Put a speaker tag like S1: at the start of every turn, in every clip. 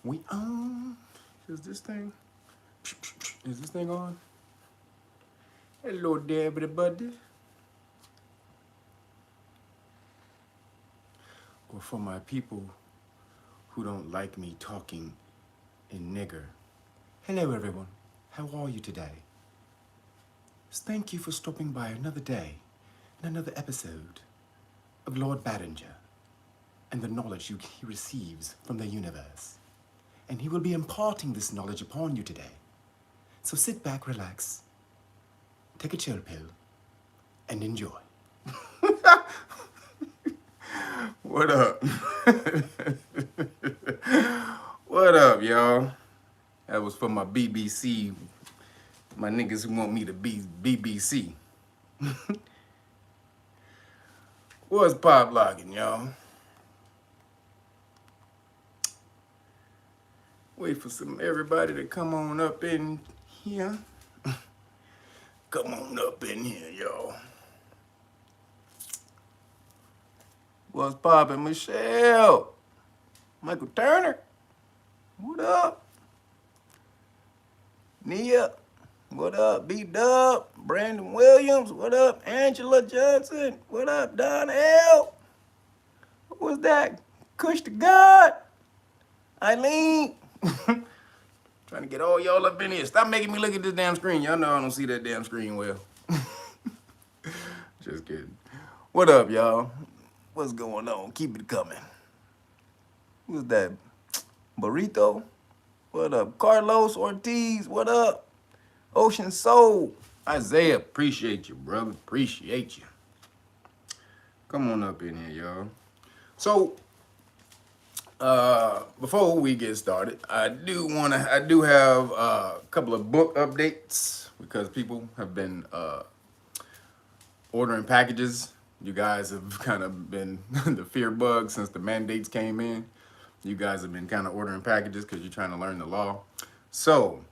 S1: We on. Is this thing? Is this thing on? Hello there, everybody. Or for my people who don't like me talking in nigger. Hello, everyone. How are you today? Thank you for stopping by another day and another episode of Lord Barringer and the knowledge he receives from the universe. And he will be imparting this knowledge upon you today. So sit back, relax, take a chill pill, and enjoy. What up? What up, y'all? That was for my BBC, my niggas who want me to be BBC. What's pop locking, y'all? Wait for everybody to come on up in here. Come on up in here, y'all. What's poppin', Michelle? Michael Turner? What up? Nia? What up? B-Dub? Brandon Williams? What up? Angela Johnson? What up, Don L? What was that? Kush to God? Eileen? Trying to get all y'all up in here. Stop making me look at this damn screen. Y'all know I don't see that damn screen well. Just kidding. What up, y'all? What's going on? Keep it coming. Who's that? Burrito? What up? Carlos Ortiz? What up? Ocean Soul? Isaiah, appreciate you, brother. Appreciate you. Come on up in here, y'all. So, before we get started, I do have a couple of book updates because people have been ordering packages. You guys have kind of been the fear bug since the mandates came in. You guys have been kind of ordering packages because you're trying to learn the law. So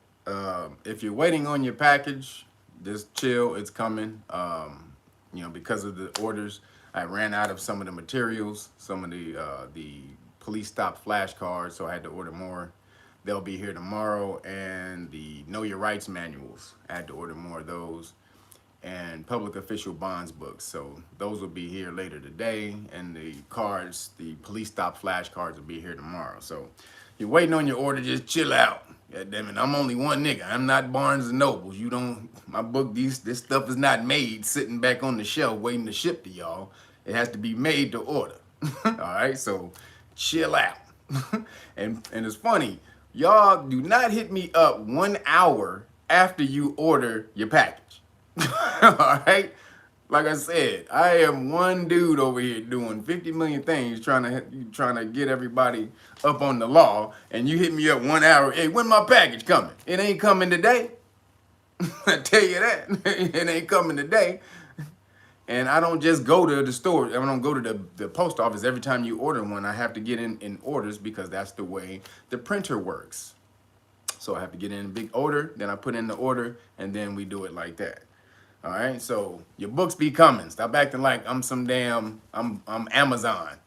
S1: if you're waiting on your package, just chill, it's coming. Because of the orders, I ran out of some of the materials, some of the police stop flashcards, so I had to order more. They'll be here tomorrow, and the Know Your Rights manuals, I had to order more of those, and public official bonds books. So those will be here later today, and the cards, the police stop flashcards will be here tomorrow. So you're waiting on your order, just chill out. God damn it, I'm only one nigga. I'm not Barnes and Nobles. You don't, my book, this stuff is not made sitting back on the shelf waiting to ship to y'all. It has to be made to order. All right, so chill out. and it's funny, y'all do not hit me up 1 hour after you order your package. All right, like I said, I am one dude over here doing 50 million things, trying to get everybody up on the law, and you hit me up 1 hour. Hey, when my package coming? It ain't coming today. I tell you that. It ain't coming today. And I don't just go to the store. I don't go to the post office every time you order one. I have to get in orders because that's the way the printer works. So I have to get in a big order, then I put in the order, and then we do it like that. All right, so your books be coming. Stop acting like I'm some damn, I'm Amazon.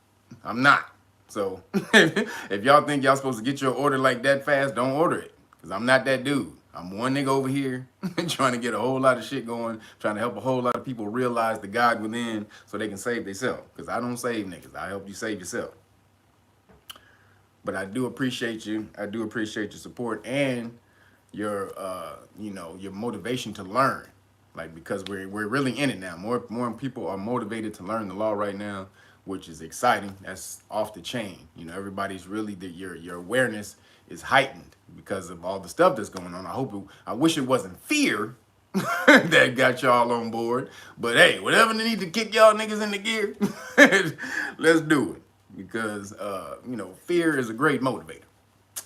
S1: I'm not. So if y'all think y'all supposed to get your order like that fast, don't order it. Because I'm not that dude. I'm one nigga over here trying to get a whole lot of shit going, trying to help a whole lot of people realize the God within so they can save themselves. Because I don't save niggas. I help you save yourself. But I do appreciate you. I do appreciate your support and your, your motivation to learn. Like, because we're really in it now. More people are motivated to learn the law right now, which is exciting. That's off the chain. You know, everybody's really, your awareness is heightened because of all the stuff that's going on. I wish it wasn't fear that got y'all on board. But hey, whatever they need to kick y'all niggas into gear, let's do it. Because, fear is a great motivator.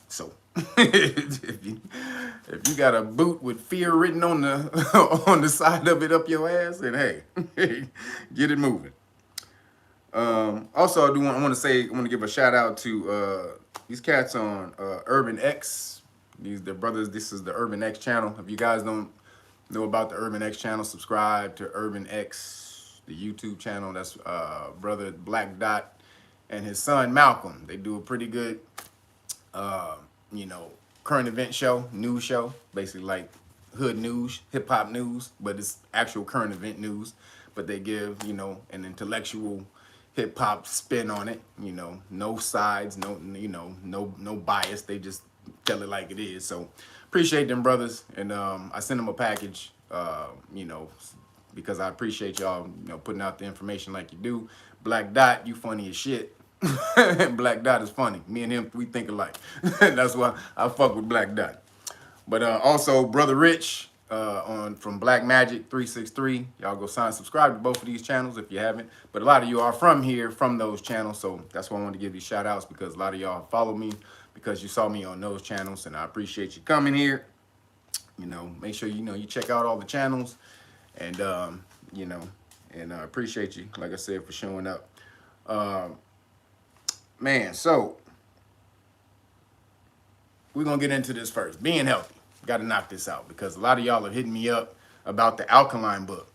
S1: So if you got a boot with fear written on the side of it up your ass, then hey, get it moving. Also, I want to give a shout out to these cats on Urban X. The brothers. This is the Urban X channel. If you guys don't know about the Urban X channel, subscribe to Urban X, the YouTube channel. That's brother Black Dot and his son Malcolm. They do a pretty good you know, current event show, news show, basically like hood news, hip hop news, but it's actual current event news. But they give, you know, an intellectual hip hop spin on it. You know, no sides, no, you know, no bias. They just tell it like it is. So appreciate them brothers, and I sent them a package. You know, because I appreciate y'all, you know, putting out the information like you do. Black Dot, you funny as shit. Black Dot is funny. Me and him, we think alike. That's why I fuck with Black Dot. But also, Brother Rich from Black Magic 363. Y'all go sign, subscribe to both of these channels if you haven't. But a lot of you are from here, from those channels. So that's why I wanted to give you shout outs, because a lot of y'all follow me because you saw me on those channels. And I appreciate you coming here. You know, make sure, you know, you check out all the channels. And, you know, and I appreciate you, like I said, for showing up. Man, so we're going to get into this first. Being healthy. Got to knock this out, because a lot of y'all are hitting me up about the alkaline book,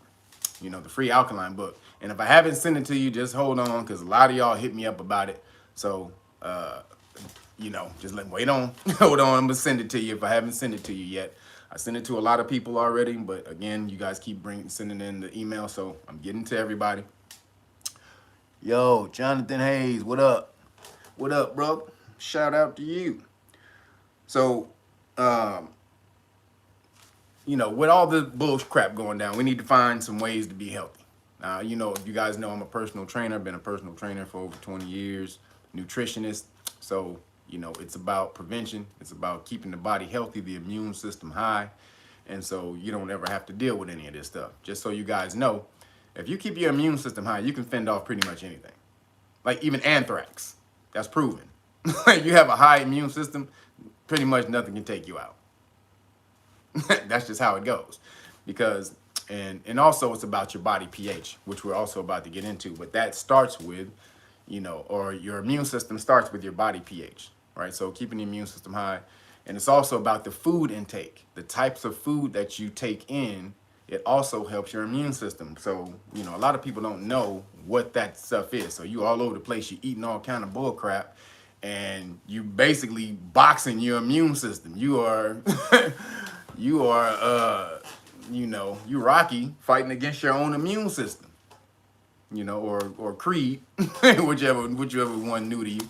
S1: you know, the free alkaline book. And if I haven't sent it to you, just hold on, because a lot of y'all hit me up about it. So, you know, just wait on, hold on, I'm going to send it to you if I haven't sent it to you yet. I sent it to a lot of people already, but again, you guys keep sending in the email, so I'm getting to everybody. Yo, Jonathan Hayes, what up? What up, bro? Shout out to you. So, you know, with all the bullshit crap going down, we need to find some ways to be healthy. You know, if you guys know, I'm a personal trainer. I've been a personal trainer for over 20 years, nutritionist. So, you know, it's about prevention. It's about keeping the body healthy, the immune system high. And so you don't ever have to deal with any of this stuff. Just so you guys know, if you keep your immune system high, you can fend off pretty much anything. Like even anthrax. That's proven. You have a high immune system, pretty much nothing can take you out. That's just how it goes. Because, and also it's about your body pH, which we're also about to get into. But that starts with, you know, or your immune system starts with your body pH, right? So keeping the immune system high. And it's also about the food intake, the types of food that you take in. It also helps your immune system. So, you know, a lot of people don't know what that stuff is. So you all over the place, you're eating all kind of bull crap, and you basically boxing your immune system. You are, you know, you Rocky fighting against your own immune system, you know, or Creed, whichever one new to you.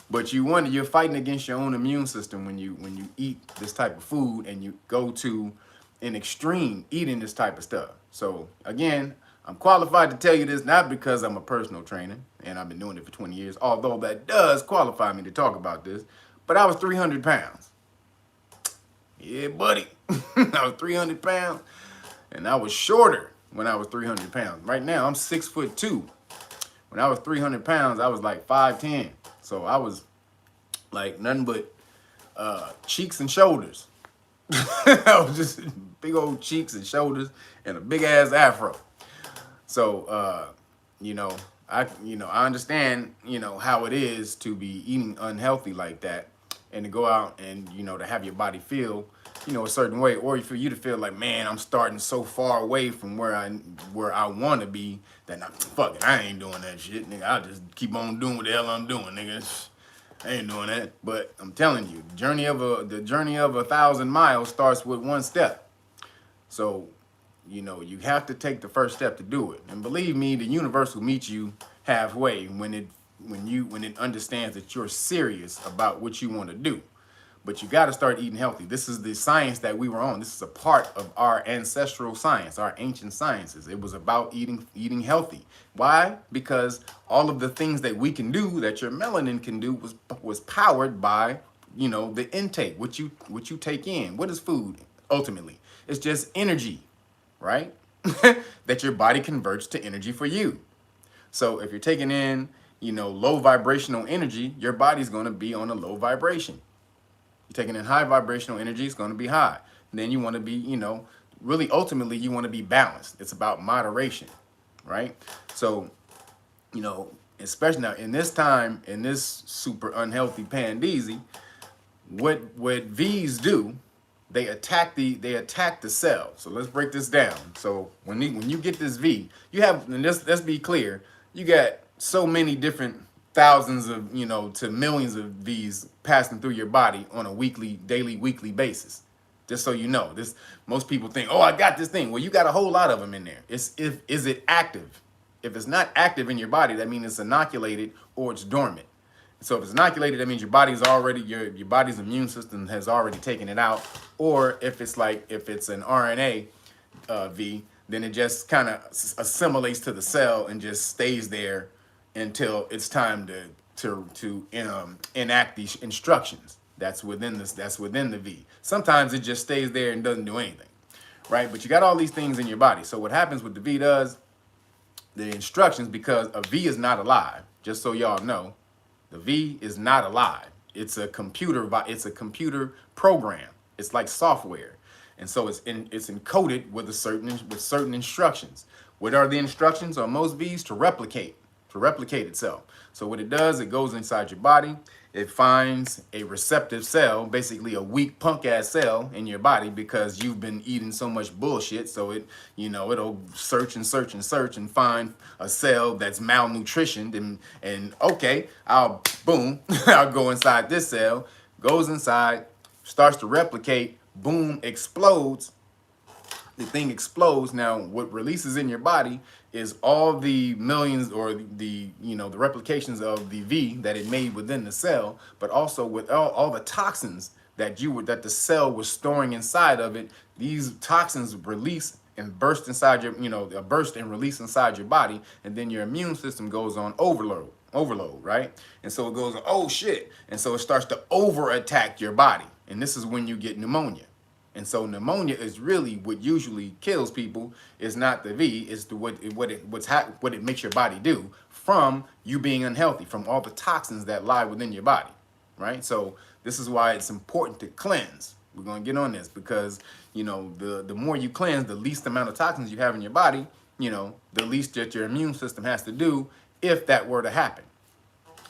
S1: But you're fighting against your own immune system when you eat this type of food and you go to an extreme eating this type of stuff. So again, I'm qualified to tell you this not because I'm a personal trainer and I've been doing it for 20 years, although that does qualify me to talk about this, but I was 300 pounds. Yeah, buddy. I was 300 pounds and I was shorter when I was 300 pounds. Right now, I'm 6'2". When I was 300 pounds, I was like 5'10". So I was like nothing but cheeks and shoulders. I was just big old cheeks and shoulders and a big ass afro. So, you know, I understand, you know, how it is to be eating unhealthy like that and to go out and, you know, to have your body feel, you know, a certain way, or for you to feel like, man, I'm starting so far away from where I want to be that I ain't doing that shit, nigga. I'll just keep on doing what the hell I'm doing, nigga. I ain't doing that. But I'm telling you, the journey of 1,000 miles starts with one step. So, you know, you have to take the first step to do it. And believe me, the universe will meet you halfway when it understands that you're serious about what you want to do. But you got to start eating healthy. This is the science that we were on. This is a part of our ancestral science, our ancient sciences. It was about eating healthy. Why? Because all of the things that we can do, that your melanin can do, was powered by, you know, the intake, what you take in. What is food? Ultimately, it's just energy, right? That your body converts to energy for you. So if you're taking in, you know, low vibrational energy, your body's going to be on a low vibration. You're taking in high vibrational energy, it's going to be high. And then you want to be, you know, really ultimately you want to be balanced. It's about moderation, right? So, you know, especially now in this time, in this super unhealthy PANDEEZY, what V's do, they attack the cell. So let's break this down. So when you get this V, you have, and let's be clear, you got so many different thousands of, to millions of these passing through your body on a daily, weekly basis. Just so you know, this most people think, oh, I got this thing. Well, you got a whole lot of them in there. Is it active? If it's not active in your body, that means it's inoculated or it's dormant. So if it's inoculated, that means your body's already your body's immune system has already taken it out. Or if it's an RNA V, then it just kind of assimilates to the cell and just stays there until it's time to enact these instructions. That's within this. That's within the V. Sometimes it just stays there and doesn't do anything, right? But you got all these things in your body. So what happens with the V does, the instructions, because a V is not alive. Just so y'all know, the V is not alive. It's a computer. It's a computer program. It's like software, and so it's encoded with certain instructions. What are the instructions on most V's? To replicate itself. So what it does, it goes inside your body. It finds a receptive cell, basically a weak punk ass cell in your body because you've been eating so much bullshit. So it'll search and find a cell that's malnutritioned and okay, I'll go inside this cell, goes inside, starts to replicate, boom, explodes. The thing explodes. Now, what releases in your body is all the millions or the replications of the V that it made within the cell, but also with all the toxins that the cell was storing inside of it. These toxins release and burst inside your, burst and release inside your body, and then your immune system goes on overload, right? And so it goes, oh shit, and so it starts to over attack your body, and this is when you get pneumonia. And so pneumonia is really what usually kills people. Is not the V, it's what it makes your body do from you being unhealthy, from all the toxins that lie within your body, right? So this is why it's important to cleanse. We're gonna get on this because the more you cleanse, the least amount of toxins you have in your body, the least that your immune system has to do if that were to happen.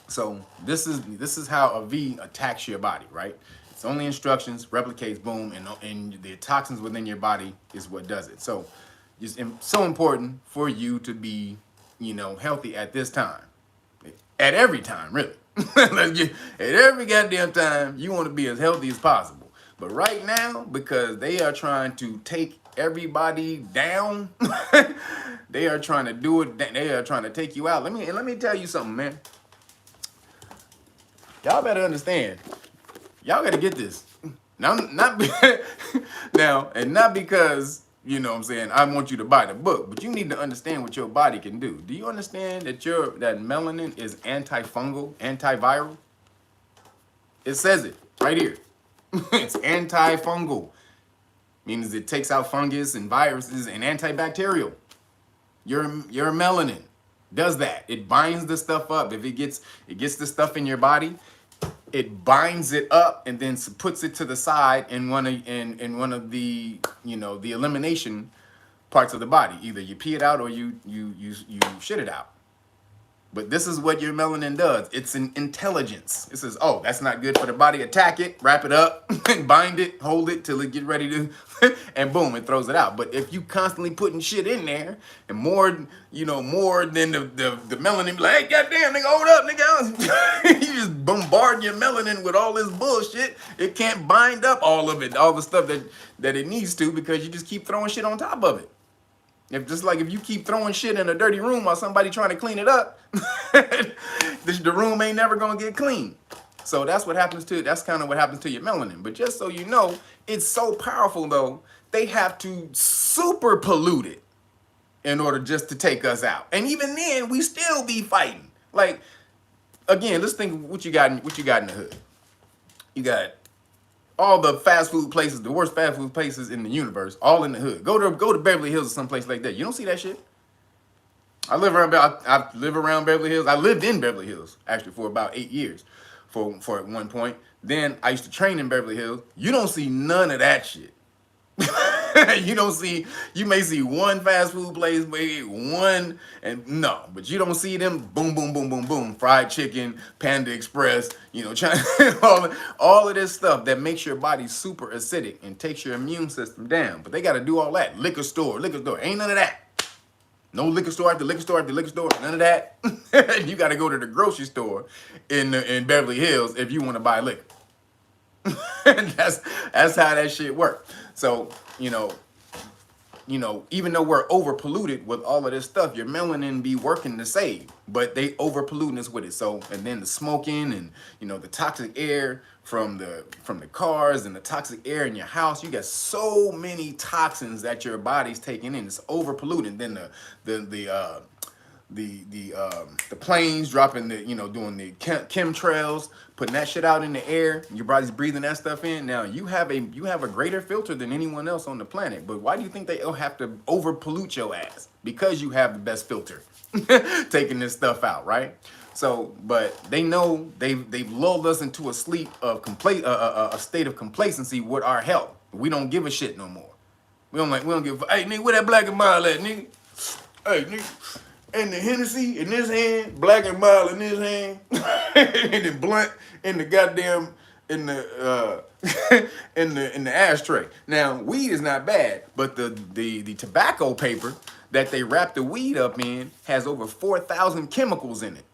S1: So this is how a V attacks your body, right? It's only instructions, replicates, boom, and the toxins within your body is what does it. So it's so important for you to be, healthy at this time. At every time, really. At every goddamn time, you want to be as healthy as possible. But right now, because they are trying to take everybody down, they are trying to do it. They are trying to take you out. Let me tell you something, man. Y'all better understand. Y'all got to get this. Now, not because, what I'm saying, I want you to buy the book, but you need to understand what your body can do. Do you understand that that melanin is antifungal, antiviral? It says it right here. It's antifungal. Means it takes out fungus and viruses, and antibacterial. Your melanin does that. It binds the stuff up. If it gets the stuff in your body, it binds it up and then puts it to the side in one of the the elimination parts of the body. Either you pee it out or you shit it out. But this is what your melanin does. It's an intelligence. It says, oh, that's not good for the body. Attack it, wrap it up, bind it, hold it till it get ready to, and boom, it throws it out. But if you constantly putting shit in there and more than the melanin, be like, hey, goddamn, nigga, hold up, nigga. You just bombard your melanin with all this bullshit. It can't bind up all of it, all the stuff that it needs to, because you just keep throwing shit on top of it. If you keep throwing shit in a dirty room while somebody trying to clean it up, the room ain't never gonna get clean. So that's kind of what happens to your melanin. But just so you know, it's so powerful though, they have to super pollute it in order just to take us out. And even then, we still be fighting. Like, again, let's think what you got in the hood. You got all the fast food places, the worst fast food places in the universe, all in the hood. Go to Beverly Hills or someplace like that. You don't see that shit. I live around Beverly Hills. I lived in Beverly Hills actually for about 8 years, for at one point. Then I used to train in Beverly Hills. You don't see none of that shit. You may see one fast food place, maybe one, and no, but you don't see them boom, boom, boom, boom, boom, fried chicken, Panda Express, all of this stuff that makes your body super acidic and takes your immune system down. But they got to do all that. Liquor store, ain't none of that. No liquor store after liquor store after liquor store. None of that. You got to go to the grocery store in Beverly Hills if you want to buy liquor. that's how that shit works. So even though we're over polluted with all of this stuff, your melanin be working to save, but they over polluting us with it. So, and then the smoking and, the toxic air from the cars and the toxic air in your house, you got so many toxins that your body's taking in. It's over polluting. Then the planes dropping doing the chemtrails, putting that shit out in the air, your body's breathing that stuff in. Now you have a greater filter than anyone else on the planet, but why do you think they have to over pollute your ass? Because you have the best filter taking this stuff out, right? So, but they know they've lulled us into a sleep of a state of complacency with our health. We don't give a shit no more. We don't give. Hey nigga, where that black and mild at, nigga? Hey nigga. And the Hennessy in this hand, black and mild in this hand, and the blunt in the goddamn in the in the ashtray. Now, weed is not bad, but the tobacco paper that they wrap the weed up in has over 4,000 chemicals in it.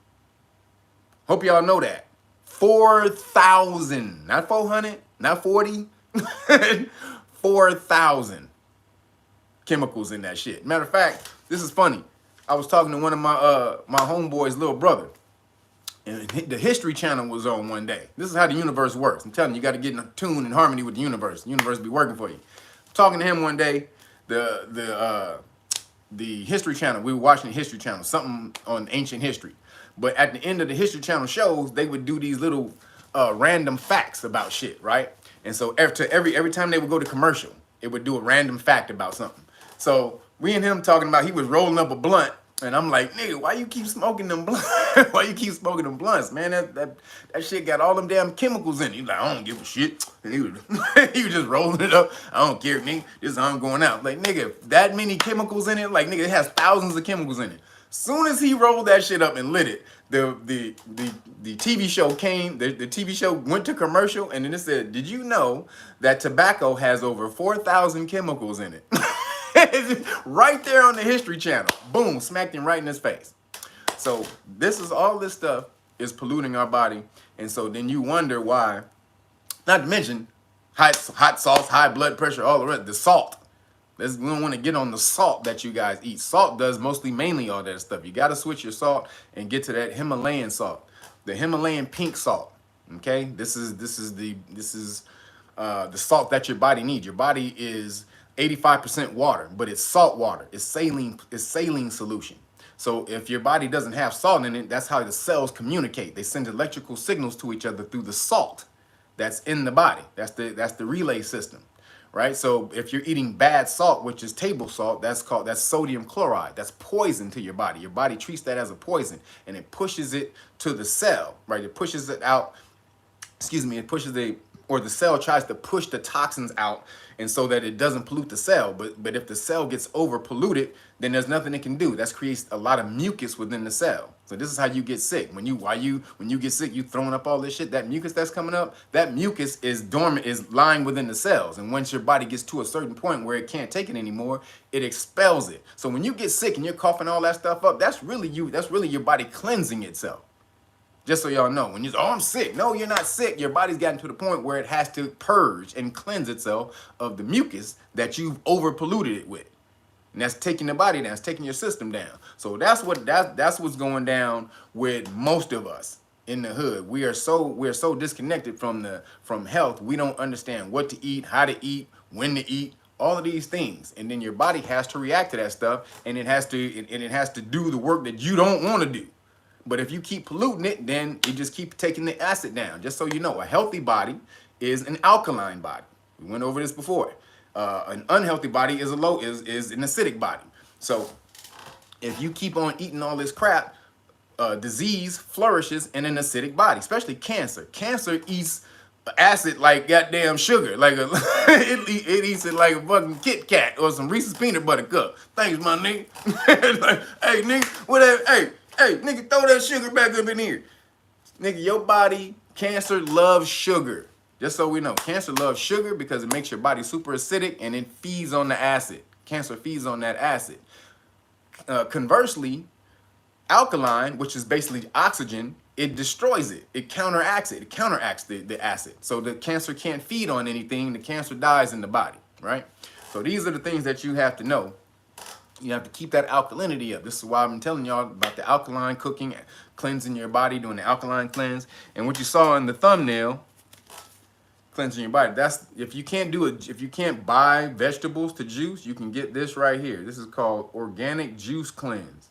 S1: Hope y'all know that. 4,000, not 400, not 40, 4,000 chemicals in that shit. Matter of fact, this is funny. I was talking to one of my homeboy's little brother, and the History Channel was on one day. This is how the universe works. I'm telling you, you got to get in tune and harmony with the universe. The universe be working for you. Talking to him one day, the History Channel. We were watching the History Channel, something on ancient history. But at the end of the History Channel shows, they would do these little random facts about shit, right? And so every time they would go to commercial, it would do a random fact about something. So we and him talking about he was rolling up a blunt, and I'm like, nigga, why you keep smoking them blunts? Why you keep smoking them blunts, man? That shit got all them damn chemicals in it. He's like, I don't give a shit. And he was just rolling it up. I don't care, nigga. This is how I'm going out. Like, nigga, that many chemicals in it, like, nigga, it has thousands of chemicals in it. Soon as he rolled that shit up and lit it, the TV show came, the TV show went to commercial, and then it said, did you know that tobacco has over 4,000 chemicals in it? Right there on the History Channel. Boom, smacked him right in his face. So all this stuff is polluting our body. And so then you wonder why, not to mention hot sauce, high blood pressure, all the rest, the salt. We don't want to get on the salt that you guys eat. Salt does mainly all that stuff. You got to switch your salt and get to that Himalayan salt, the Himalayan pink salt. Okay, this is the salt that your body needs. Your body is 85% water, but it's salt water. It's saline solution. So if your body doesn't have salt in it, that's how the cells communicate. They send electrical signals to each other through the salt that's in the body. That's the relay system, right? So if you're eating bad salt, which is table salt, that's sodium chloride. That's poison to your body. Your body treats that as a poison, and it pushes it to the cell, right? It pushes it out. The cell tries to push the toxins out, and so that it doesn't pollute the cell. But if the cell gets over polluted, then there's nothing it can do. That creates a lot of mucus within the cell. So this is how you get sick. When you get sick, you throwing up all this shit. That mucus that's coming up, that mucus is dormant, is lying within the cells. And once your body gets to a certain point where it can't take it anymore, it expels it. So when you get sick and you're coughing all that stuff up, that's really your body cleansing itself. Just so y'all know, when you say, oh, I'm sick. No, you're not sick. Your body's gotten to the point where it has to purge and cleanse itself of the mucus that you've over polluted it with. And that's taking the body down. It's taking your system down. So that's what's going down with most of us in the hood. We're so disconnected from health. We don't understand what to eat, how to eat, when to eat, all of these things. And then your body has to react to that stuff, and it has to do the work that you don't want to do. But if you keep polluting it, then you just keep taking the acid down. Just so you know, a healthy body is an alkaline body. We went over this before. An unhealthy body is an acidic body. So if you keep on eating all this crap, disease flourishes in an acidic body, especially cancer. Cancer eats acid like goddamn sugar. Like it eats it like a fucking Kit Kat or some Reese's peanut butter cup. Thanks, my nigga. Like, hey, nigga, whatever. Hey, nigga, throw that sugar back up in here. Nigga, your body, cancer loves sugar. Just so we know, cancer loves sugar because it makes your body super acidic and it feeds on the acid. Cancer feeds on that acid. Conversely, alkaline, which is basically oxygen, it destroys it. It counteracts it. It counteracts the acid. So the cancer can't feed on anything. The cancer dies in the body, right? So these are the things that you have to know. You have to keep that alkalinity up. This is why I've been telling y'all about the alkaline cooking, cleansing your body, doing the alkaline cleanse. And what you saw in the thumbnail, cleansing your body. That's if you can't do it, if you can't buy vegetables to juice, you can get this right here. This is called organic juice cleanse.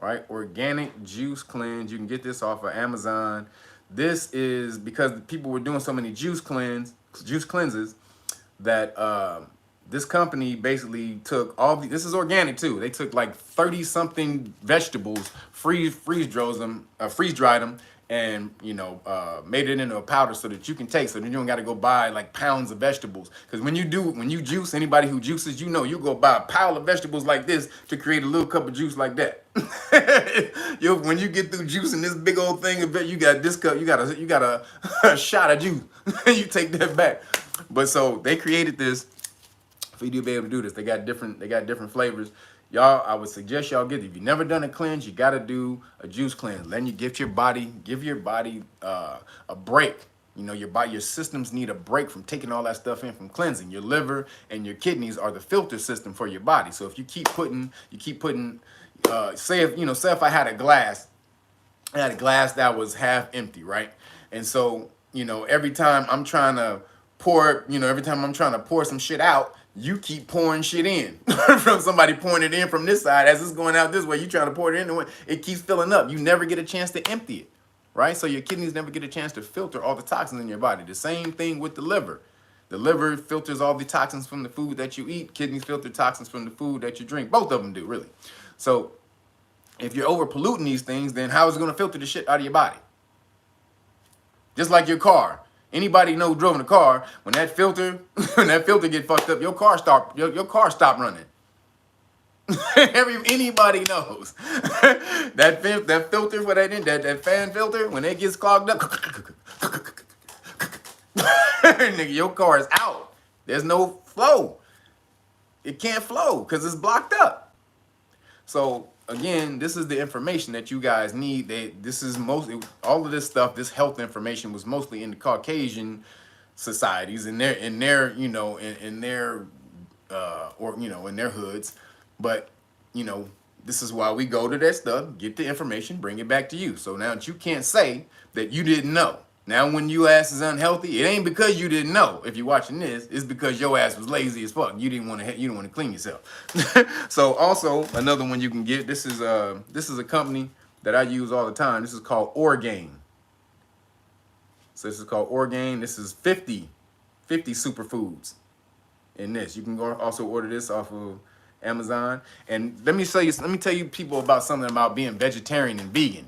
S1: Right? Organic juice cleanse. You can get this off of Amazon. This is because people were doing so many juice cleanses that this company basically took all the, this is organic too. They took like 30 something vegetables, freeze dried them, and made it into a powder so that you can take, so that you don't got to go buy like pounds of vegetables. Because when you juice, anybody who juices, you go buy a pile of vegetables like this to create a little cup of juice like that. When you get through juicing this big old thing of it, you got this cup, you got a shot of juice. You take that back. But so they created this for you to be able to do this. They got different flavors. Y'all, I would suggest y'all get it. If you've never done a cleanse, you got to do a juice cleanse. Then you give your body a break. Your systems need a break from taking all that stuff in from cleansing. Your liver and your kidneys are the filter system for your body. So if you keep putting, say if I had a glass that was half empty, right? And so, every time I'm trying to pour some shit out, you keep pouring shit in from somebody pouring it in from this side. As it's going out this way, you trying to pour it in, it keeps filling up. You never get a chance to empty it, right? So your kidneys never get a chance to filter all the toxins in your body. The same thing with the liver. The liver filters all the toxins from the food that you eat. Kidneys filter toxins from the food that you drink. Both of them do, really. So if you're over polluting these things, then how is it going to filter the shit out of your body? Just like your car. Anybody know who drove in a car, when that filter get fucked up, your car stop running. Anybody knows. that filter for that fan filter, when it gets clogged up, nigga, your car is out. There's no flow. It can't flow because it's blocked up. So again, this is the information that you guys need. This is mostly, all of this stuff, this health information was mostly in the Caucasian societies, in their hoods. But this is why we go to that stuff, get the information, bring it back to you. So now that you can't say that you didn't know. Now when your ass is unhealthy, it ain't because you didn't know. If you're watching this, it's because your ass was lazy as fuck. You didn't want to clean yourself. So also another one you can get. This is a company that I use all the time. This is called Orgain. So this is called Orgain. This is 50 superfoods in this. You can go also order this off of Amazon. And let me tell you people about something about being vegetarian and vegan.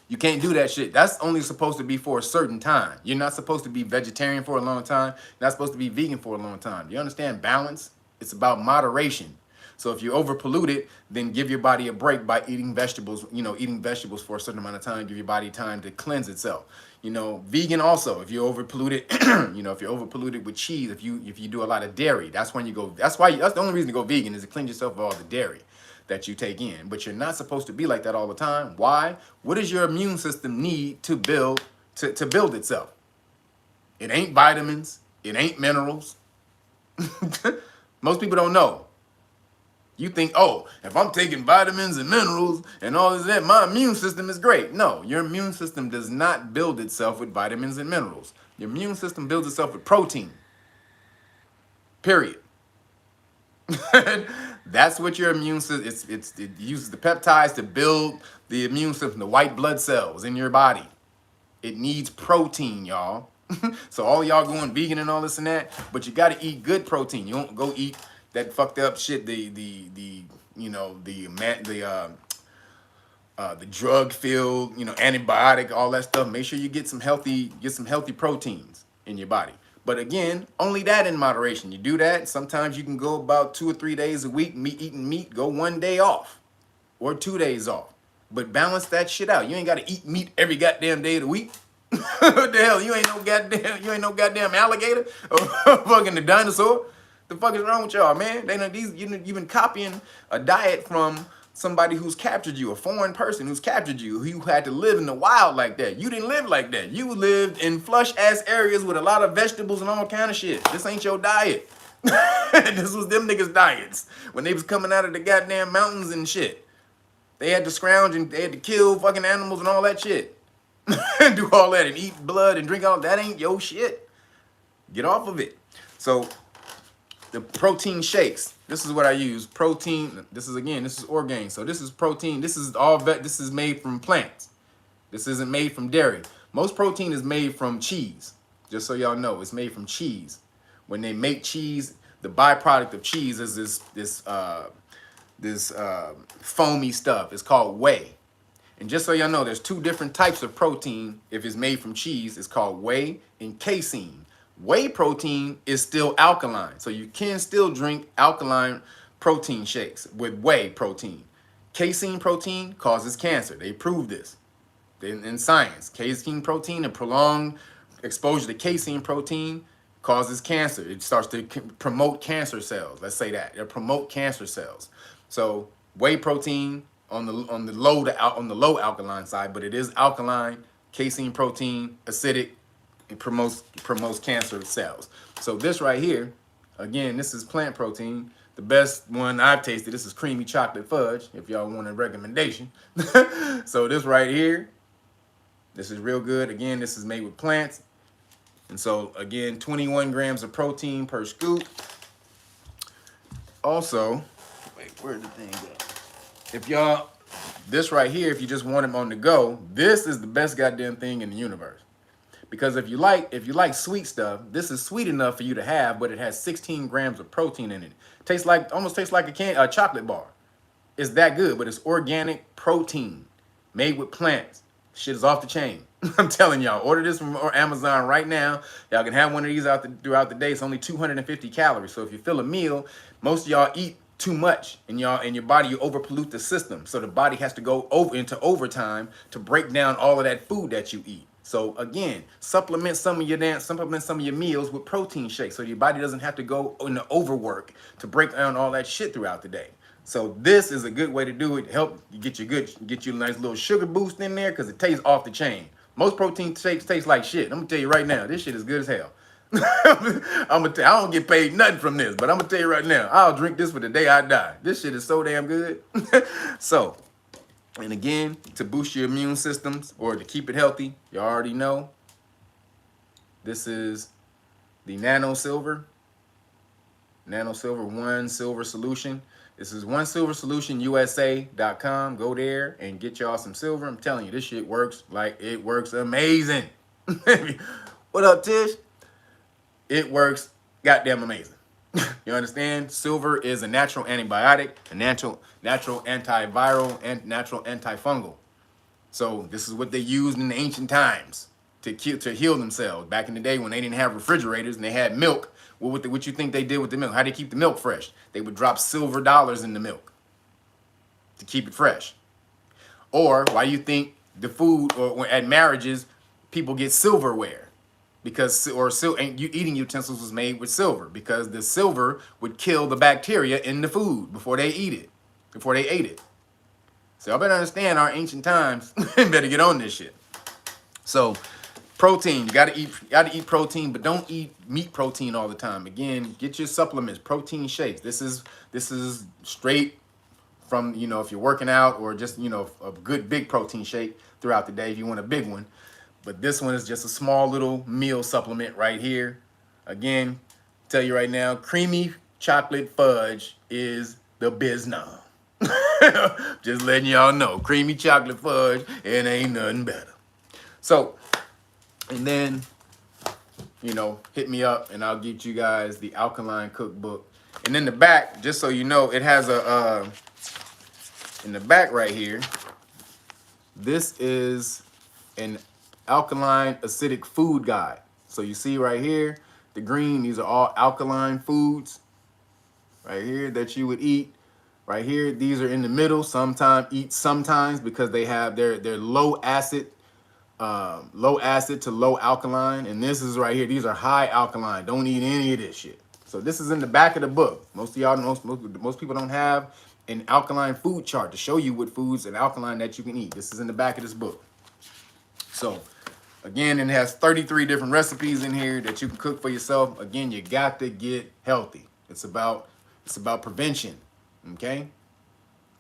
S1: You can't do that shit. That's only supposed to be for a certain time. You're not supposed to be vegetarian for a long time. You're not supposed to be vegan for a long time. Do you understand balance? It's about moderation. So if you over pollute it, then give your body a break by eating vegetables, eating vegetables for a certain amount of time, give your body time to cleanse itself. Vegan also, if you over pollute it, if you're over polluted with cheese, if you do a lot of dairy, that's when you go, that's the only reason to go vegan is to cleanse yourself of all the dairy that you take in. But you're not supposed to be like that all the time. Why? What does your immune system need to build itself? It ain't vitamins. It ain't minerals. Most people don't know. You think, oh, if I'm taking vitamins and minerals and all this, that, my immune system is great. No, your immune system does not build itself with vitamins and minerals. Your immune system builds itself with protein. Period. That's what your immune system, it uses the peptides to build the immune system, the white blood cells in your body. It needs protein, y'all. So all y'all going vegan and all this and that, but you got to eat good protein. You don't go eat that fucked up shit, the drug filled, antibiotic, all that stuff. Make sure you get some healthy proteins in your body. But again, only that in moderation. You do that. Sometimes you can go about 2 or 3 days a week eating meat. Go 1 day off or 2 days off. But balance that shit out. You ain't got to eat meat every goddamn day of the week. What the hell? You ain't no goddamn alligator or fucking the dinosaur. The fuck is wrong with y'all, man? You've been copying a diet from somebody who's captured you, a foreign person who's captured you, who had to live in the wild like that. You didn't live like that. You lived in flush ass areas with a lot of vegetables and all kind of shit. This ain't your diet. This was them niggas' diets when they was coming out of the goddamn mountains and shit. They had to scrounge and they had to kill fucking animals and all that shit. Do all that and eat blood and drink all that. Ain't your shit. Get off of it. So the protein shakes. This is what I use. Protein. This is Orgain. So this is protein. This is made from plants. This isn't made from dairy. Most protein is made from cheese. Just so y'all know, it's made from cheese. When they make cheese, the byproduct of cheese is this foamy stuff. It's called whey. And just so y'all know, there's two different types of protein. If it's made from cheese, it's called whey and casein. Whey protein is still alkaline, so you can still drink alkaline protein shakes with whey protein. Casein protein causes cancer. They proved this in science. Casein protein and prolonged exposure to casein protein causes cancer. It starts to promote cancer cells. Let's say that. It promote cancer cells. So whey protein on the low alkaline side, but it is alkaline. Casein protein, acidic. It promotes cancer cells. So this right here, again, this is plant protein. The best one I've tasted, this is creamy chocolate fudge, if y'all want a recommendation. So this right here, this is real good. Again, this is made with plants. And so, again, 21 grams of protein per scoop. Also, wait, where'd the thing go? This right here, if you just want them on the go, this is the best goddamn thing in the universe. Because if you like sweet stuff, this is sweet enough for you to have, but it has 16 grams of protein in it. Almost tastes like a chocolate bar. It's that good, but it's organic protein made with plants. Shit is off the chain. I'm telling y'all, order this from Amazon right now. Y'all can have one of these throughout the day. It's only 250 calories. So if you fill a meal, most of y'all eat too much in your body. You overpollute the system. So the body has to go into overtime to break down all of that food that you eat. So again, supplement some of your meals with protein shakes so your body doesn't have to go into overwork to break down all that shit throughout the day. So this is a good way to do it. Help you get you a nice little sugar boost in there because it tastes off the chain. Most protein shakes taste like shit. I'm gonna tell you right now, this shit is good as hell. I don't get paid nothing from this, but I'm gonna tell you right now, I'll drink this for the day I die. This shit is so damn good. So. And again, to boost your immune systems or to keep it healthy, you already know, this is the Nano Silver 1 Silver Solution. This is onesilversolutionusa.com. Go there and get y'all some silver. I'm telling you, this shit works amazing. What up, Tish? It works goddamn amazing. You understand? Silver is a natural antibiotic, a natural antiviral, and natural antifungal. So this is what they used in the ancient times to heal themselves. Back in the day when they didn't have refrigerators and they had milk, what you think they did with the milk? How do they keep the milk fresh? They would drop silver dollars in the milk to keep it fresh. Or why you think the food or at marriages people get silverware? Because eating utensils was made with silver because the silver would kill the bacteria in the food before they ate it. So y'all better understand our ancient times. Better get on this shit. So protein, you gotta eat protein, but don't eat meat protein all the time. Again, get your supplements, protein shakes. This is straight from, if you're working out or just, a good big protein shake throughout the day if you want a big one. But this one is just a small little meal supplement right here. Again, tell you right now, creamy chocolate fudge is the biznom. Just letting y'all know, creamy chocolate fudge, it ain't nothing better. So, and then, hit me up and I'll get you guys the alkaline cookbook. And in the back, just so you know, it has in the back right here, this is an alkaline acidic food guide. So you see right here, the green, these are all alkaline foods right here that you would eat. Right here, these are in the middle. Sometimes because they have they're low acid to low alkaline. And this is right here, these are high alkaline. Don't eat any of this shit. So this is in the back of the book. Most of y'all, most people don't have an alkaline food chart to show you what foods and alkaline that you can eat. This is in the back of this book. So again, it has 33 different recipes in here that you can cook for yourself. Again, you got to get healthy. It's about prevention. Okay?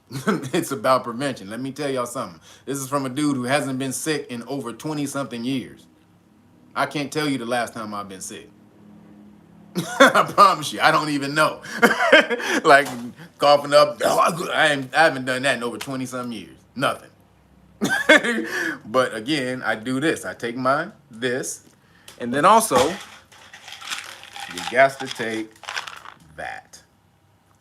S1: It's about prevention. Let me tell y'all something. This is from a dude who hasn't been sick in over 20 something years. I can't tell you the last time I've been sick. I promise you, I don't even know. Like coughing up, I haven't done that in over 20 some years. Nothing. But again, I do this. I take this, and then also you got to take that.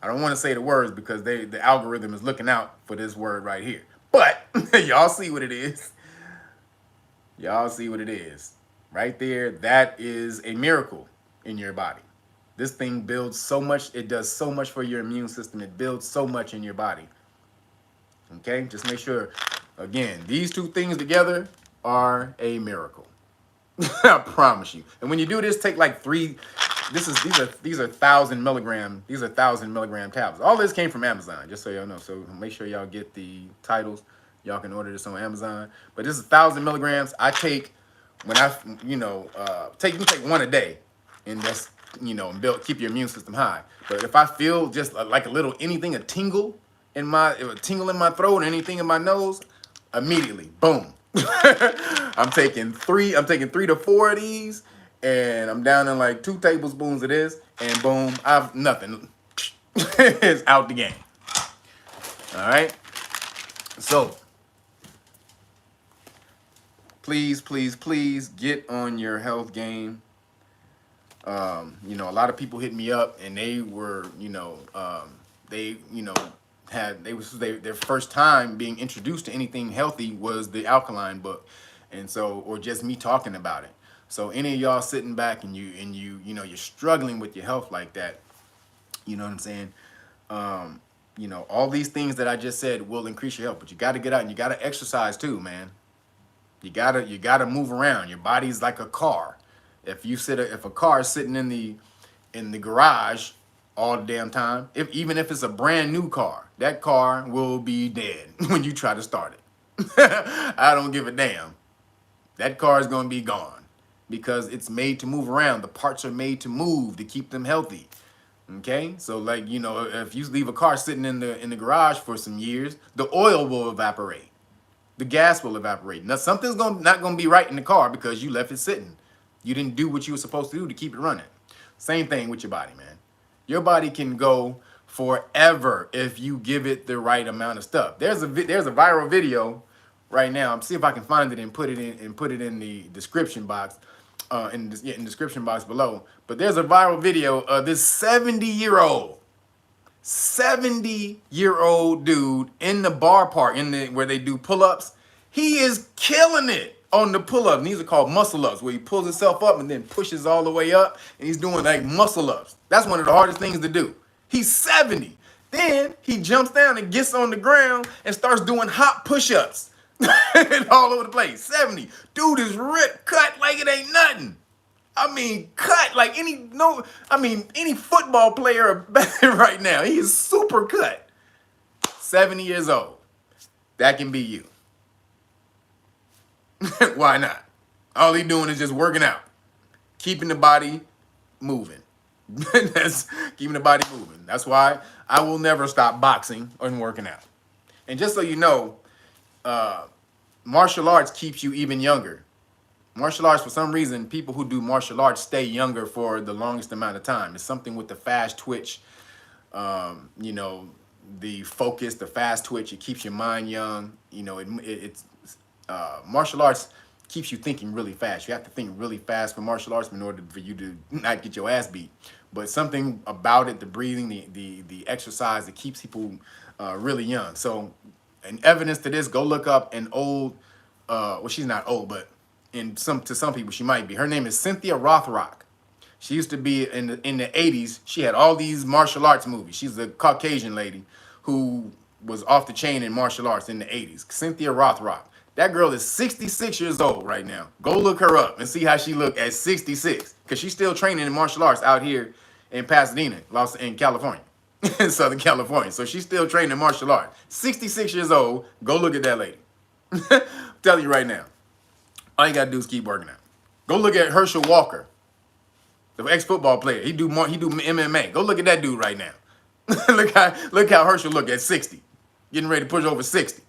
S1: I don't want to say the words because the algorithm is looking out for this word right here. But y'all see what it is. Y'all see what it is. Right there, that is a miracle in your body. This thing builds so much. It does so much for your immune system. It builds so much in your body. Okay? Just make sure, again, these two things together are a miracle. I promise you. And when you do this, take like 3. These are 1,000 milligram. These are 1,000 milligram tablets. All this came from Amazon, just so y'all know. So make sure y'all get the titles. Y'all can order this on Amazon. But this is 1,000 milligrams. I take when I you can take one a day, and that's keep your immune system high. But if I feel just like a tingle in my throat, or anything in my nose, immediately, boom. I'm taking 3 to 4 of these, and I'm down in like 2 tablespoons of this, and boom, I've nothing. It's out the game. All right. So please, please, please get on your health game. A lot of people hit me up, and they were, their first time being introduced to anything healthy was the alkaline book, and so, or just me talking about it. So any of y'all sitting back and you're struggling with your health like that, you know what I'm saying? All these things that I just said will increase your health, but you got to get out and you got to exercise too, man. You gotta move around. Your body's like a car. If a car is sitting in the garage all the damn time, even if it's a brand new car, that car will be dead when you try to start it. I don't give a damn. That car is gonna be gone because it's made to move around. The parts are made to move to keep them healthy. Okay, so if you leave a car sitting in the garage for some years, the oil will evaporate. The gas will evaporate. Now, something's not going to be right in the car because you left it sitting. You didn't do what you were supposed to do to keep it running. Same thing with your body, man. Your body can go forever if you give it the right amount of stuff. There's a viral video right now. I'm see if I can find it and put it in the description box, in the description box below. But there's a viral video of this 70-year-old dude in the bar park where they do pull-ups. He is killing it on the pull-ups. These are called muscle-ups, where he pulls himself up and then pushes all the way up, and he's doing like muscle-ups. That's one of the hardest things to do. He's 70. Then he jumps down and gets on the ground and starts doing hop push-ups all over the place. 70. Dude is ripped, cut like it ain't nothing. I mean, cut like any football player right now. He is super cut. 70 years old. That can be you. Why not? All he doing is just working out. Keeping the body moving. That's keeping the body moving. That's why I will never stop boxing and working out. And just so you know, martial arts keeps you even younger. Martial arts, for some reason, people who do martial arts stay younger for the longest amount of time. It's something with the fast twitch, the focus, the fast twitch. It keeps your mind young. Martial arts keeps you thinking really fast. You have to think really fast for martial arts in order for you to not get your ass beat. But something about it, the breathing, the exercise, it keeps people really young. So, in evidence to this, go look up an old, well, she's not old, but to some people she might be. Her name is Cynthia Rothrock. She used to be in the 80s. She had all these martial arts movies. She's a Caucasian lady who was off the chain in martial arts in the 80s. Cynthia Rothrock. That girl is 66 years old right now. Go look her up and see how she look at 66, because she's still training in martial arts out here in Pasadena, in California, in Southern California. So she's still training in martial arts. 66 years old. Go look at that lady. I'm telling you right now. All you gotta do is keep working out. Go look at Herschel Walker, the ex-football player. He do MMA. Go look at that dude right now. look how Herschel look at 60, getting ready to push over 60.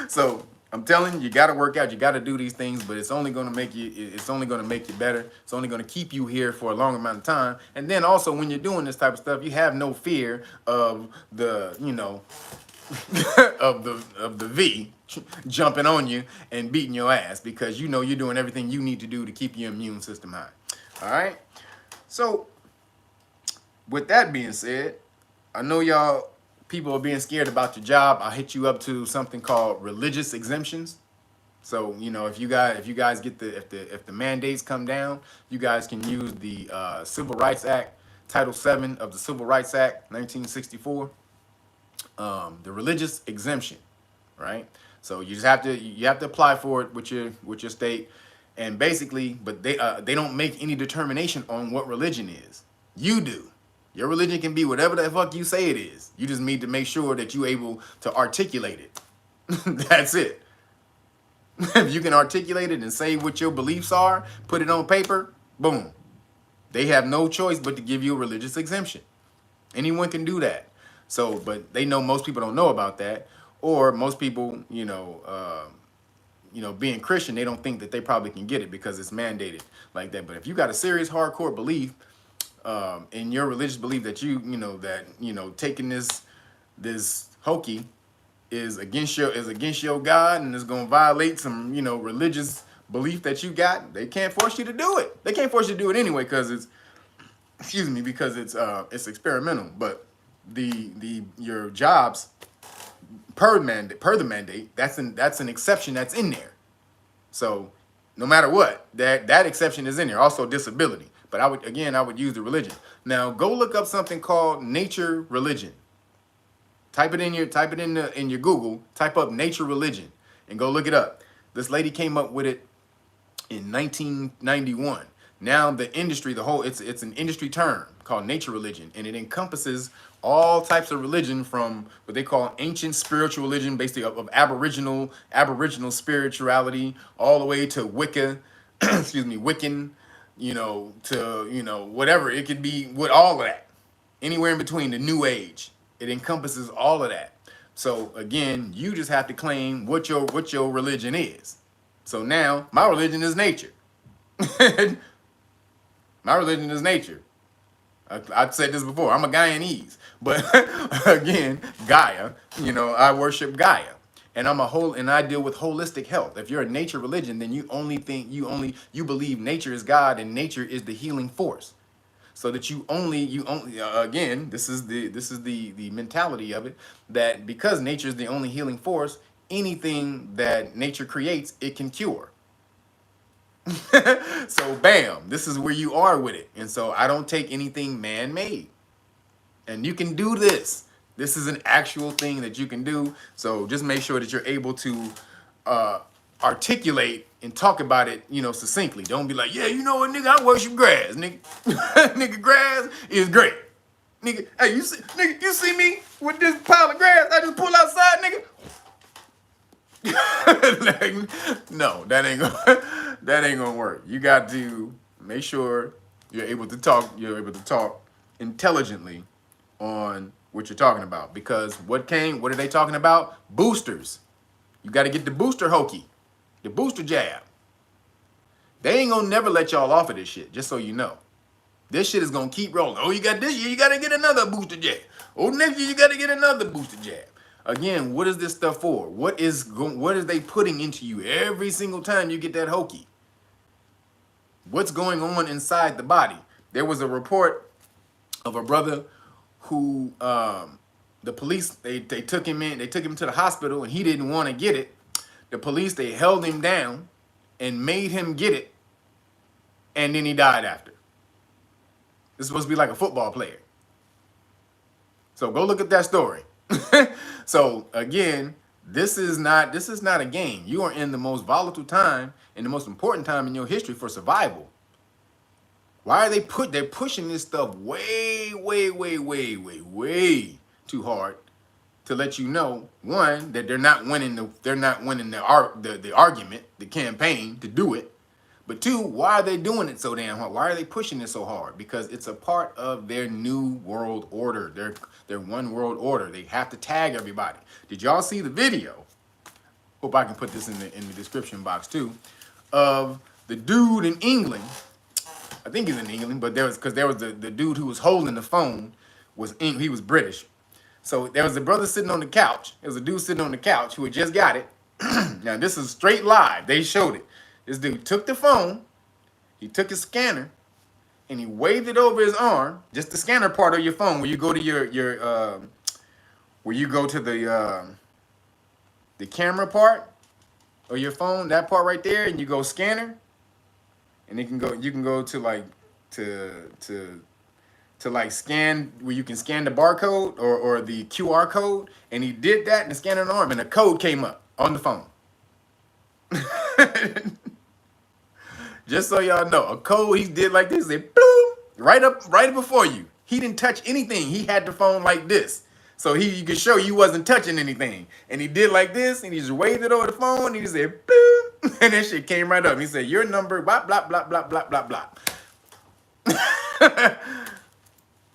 S1: So I'm telling you, you got to work out. You got to do these things, but it's only going to make you. It's only going to make you better. It's only going to keep you here for a long amount of time. And then also, when you're doing this type of stuff, you have no fear of the, of the V jumping on you and beating your ass, because you know you're doing everything you need to do to keep your immune system high. All right. So with that being said, I know y'all people are being scared about your job. I'll hit you up to something called religious exemptions. So, if you guys get if the mandates come down, you guys can use the Civil Rights Act, Title VII of the Civil Rights Act, 1964. The religious exemption, right? So you just have to apply for it with your state, and basically, but they don't make any determination on what religion is. You do. Your religion can be whatever the fuck you say it is. You just need to make sure that you're able to articulate it. That's it. If you can articulate it and say what your beliefs are, put it on paper, boom. They have no choice but to give you a religious exemption. Anyone can do that. So, but they know most people don't know about that, or most people, being Christian, they don't think that they probably can get it because it's mandated like that. But if you got a serious hardcore belief, in your religious belief that taking this hokey is against your God and is going to violate some religious belief that you got, they can't force you to do it. They can't force you to do it anyway because it's experimental. But your jobs per the mandate, that's an exception that's in there. So no matter what, that exception is in there. Also disability. But I would use the religion. Now go look up something called nature religion. Type it in your Google, type up nature religion and go look it up. This lady came up with it in 1991. Now the industry, it's an industry term called nature religion, and it encompasses all types of religion, from what they call ancient spiritual religion, basically of aboriginal spirituality, all the way to Wicca, Wiccan, to whatever. It could be with all of that, anywhere in between, the New Age. It encompasses all of that. So again, you just have to claim what your religion is. So now my religion is nature. My religion is nature. I've said this before. I'm a Guyanese, but again, Gaia. I worship Gaia, and I deal with holistic health. If you're a nature religion, then you believe nature is God and nature is the healing force. So that you only again, this is the mentality of it, that because nature is the only healing force, anything that nature creates, it can cure. So bam, this is where you are with it. And so I don't take anything man-made. And you can do this. This is an actual thing that you can do. So just make sure that you're able to articulate and talk about it, succinctly. Don't be like, yeah, you know what, nigga, I worship grass, nigga. Nigga, grass is great. Nigga, hey, you see me with this pile of grass I just pull outside, nigga? Like, no, that ain't gonna work. You got to make sure you're able to talk intelligently on what you're talking about. Because what are they talking about? Boosters. You got to get the booster hokey, the booster jab. They ain't gonna never let y'all off of this shit, just so you know. This shit is gonna keep rolling. Oh, you got this year, you gotta get another booster jab. Oh, next year you gotta get another booster jab. Again, what is this stuff for? What is they putting into you every single time you get that hokey? What's going on inside the body? There was a report of a brother who the police they took him to the hospital, and he didn't want to get it. The police, they held him down and made him get it, and then he died after. This is supposed to be like a football player. So go look at that story. So again, this is not a game. You are in the most volatile time and the most important time in your history for survival. Why are they're pushing this stuff way, way, way, way, way, way too hard to let you know, one, that they're not winning the argument, the campaign to do it. But two, why are they doing it so damn hard? Why are they pushing it so hard? Because it's a part of their new world order, their one world order. They have to tag everybody. Did y'all see the video? Hope I can put this in the description box too, of the dude in England. I think he's in England, but there was the dude who was holding the phone he was British. So there was a brother sitting on the couch. There was a dude sitting on the couch who had just got it. Now this is straight live. They showed it. This dude took the phone, he took his scanner, and he waved it over his arm, just the scanner part of your phone, where you go to the camera part of your phone, that part right there, and you go scanner, and you can go to like to like scan where you can scan the barcode or the QR code, and he did that and scanned an arm, and a code came up on the phone. Just so y'all know, a code he did like this, it boom, right before you. He didn't touch anything. He had the phone like this. So you could show you wasn't touching anything. And he did like this, and he just waved it over the phone, and he just said, boom, and that shit came right up. He said, your number, blah, blah, blah, blah, blah, blah, blah.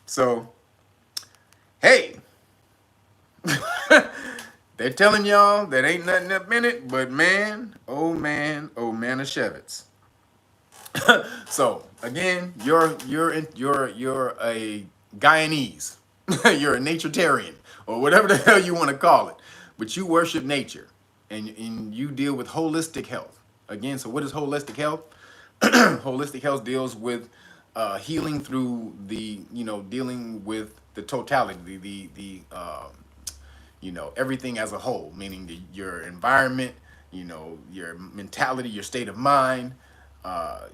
S1: So, hey, they're telling y'all that ain't nothing up in it, but man, oh man of Shevitz. So again, you're a Guyanese, you're a naturitarian, or whatever the hell you want to call it, but you worship nature, and you deal with holistic health. Again, so what is holistic health? Holistic health deals with healing through dealing with the totality, the everything as a whole, meaning your environment, your mentality, your state of mind,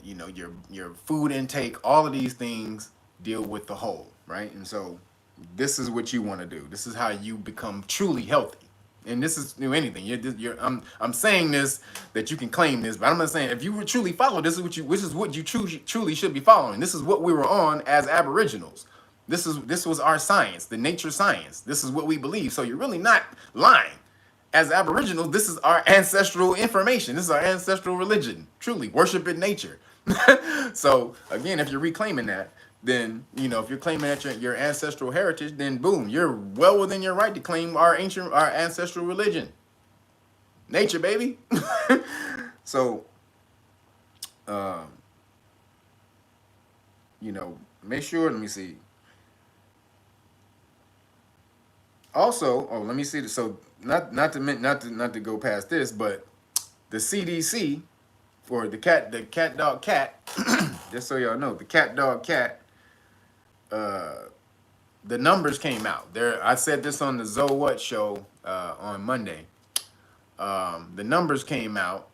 S1: your food intake, all of these things deal with the whole, right? And so this is what you want to do. This is how you become truly healthy. And this is anything. I'm saying this that you can claim this, but I'm not saying if you would truly follow this is what you truly should be following. This is what we were on as Aboriginals. This was our science, the nature science. This is what we believe. So you're really not lying. As Aboriginals, this is our ancestral information. This is our ancestral religion. Truly, worship in nature. So again, if you're reclaiming that, then if you're claiming that your ancestral heritage, then boom, you're well within your right to claim our ancestral religion. Nature, baby. So make sure, let me see. Also, let me see this. So not to go past this, but the CDC for the cat dog cat, just so y'all know, the cat dog cat, the numbers came out. I said this on the Zoe What show on Monday. The numbers came out,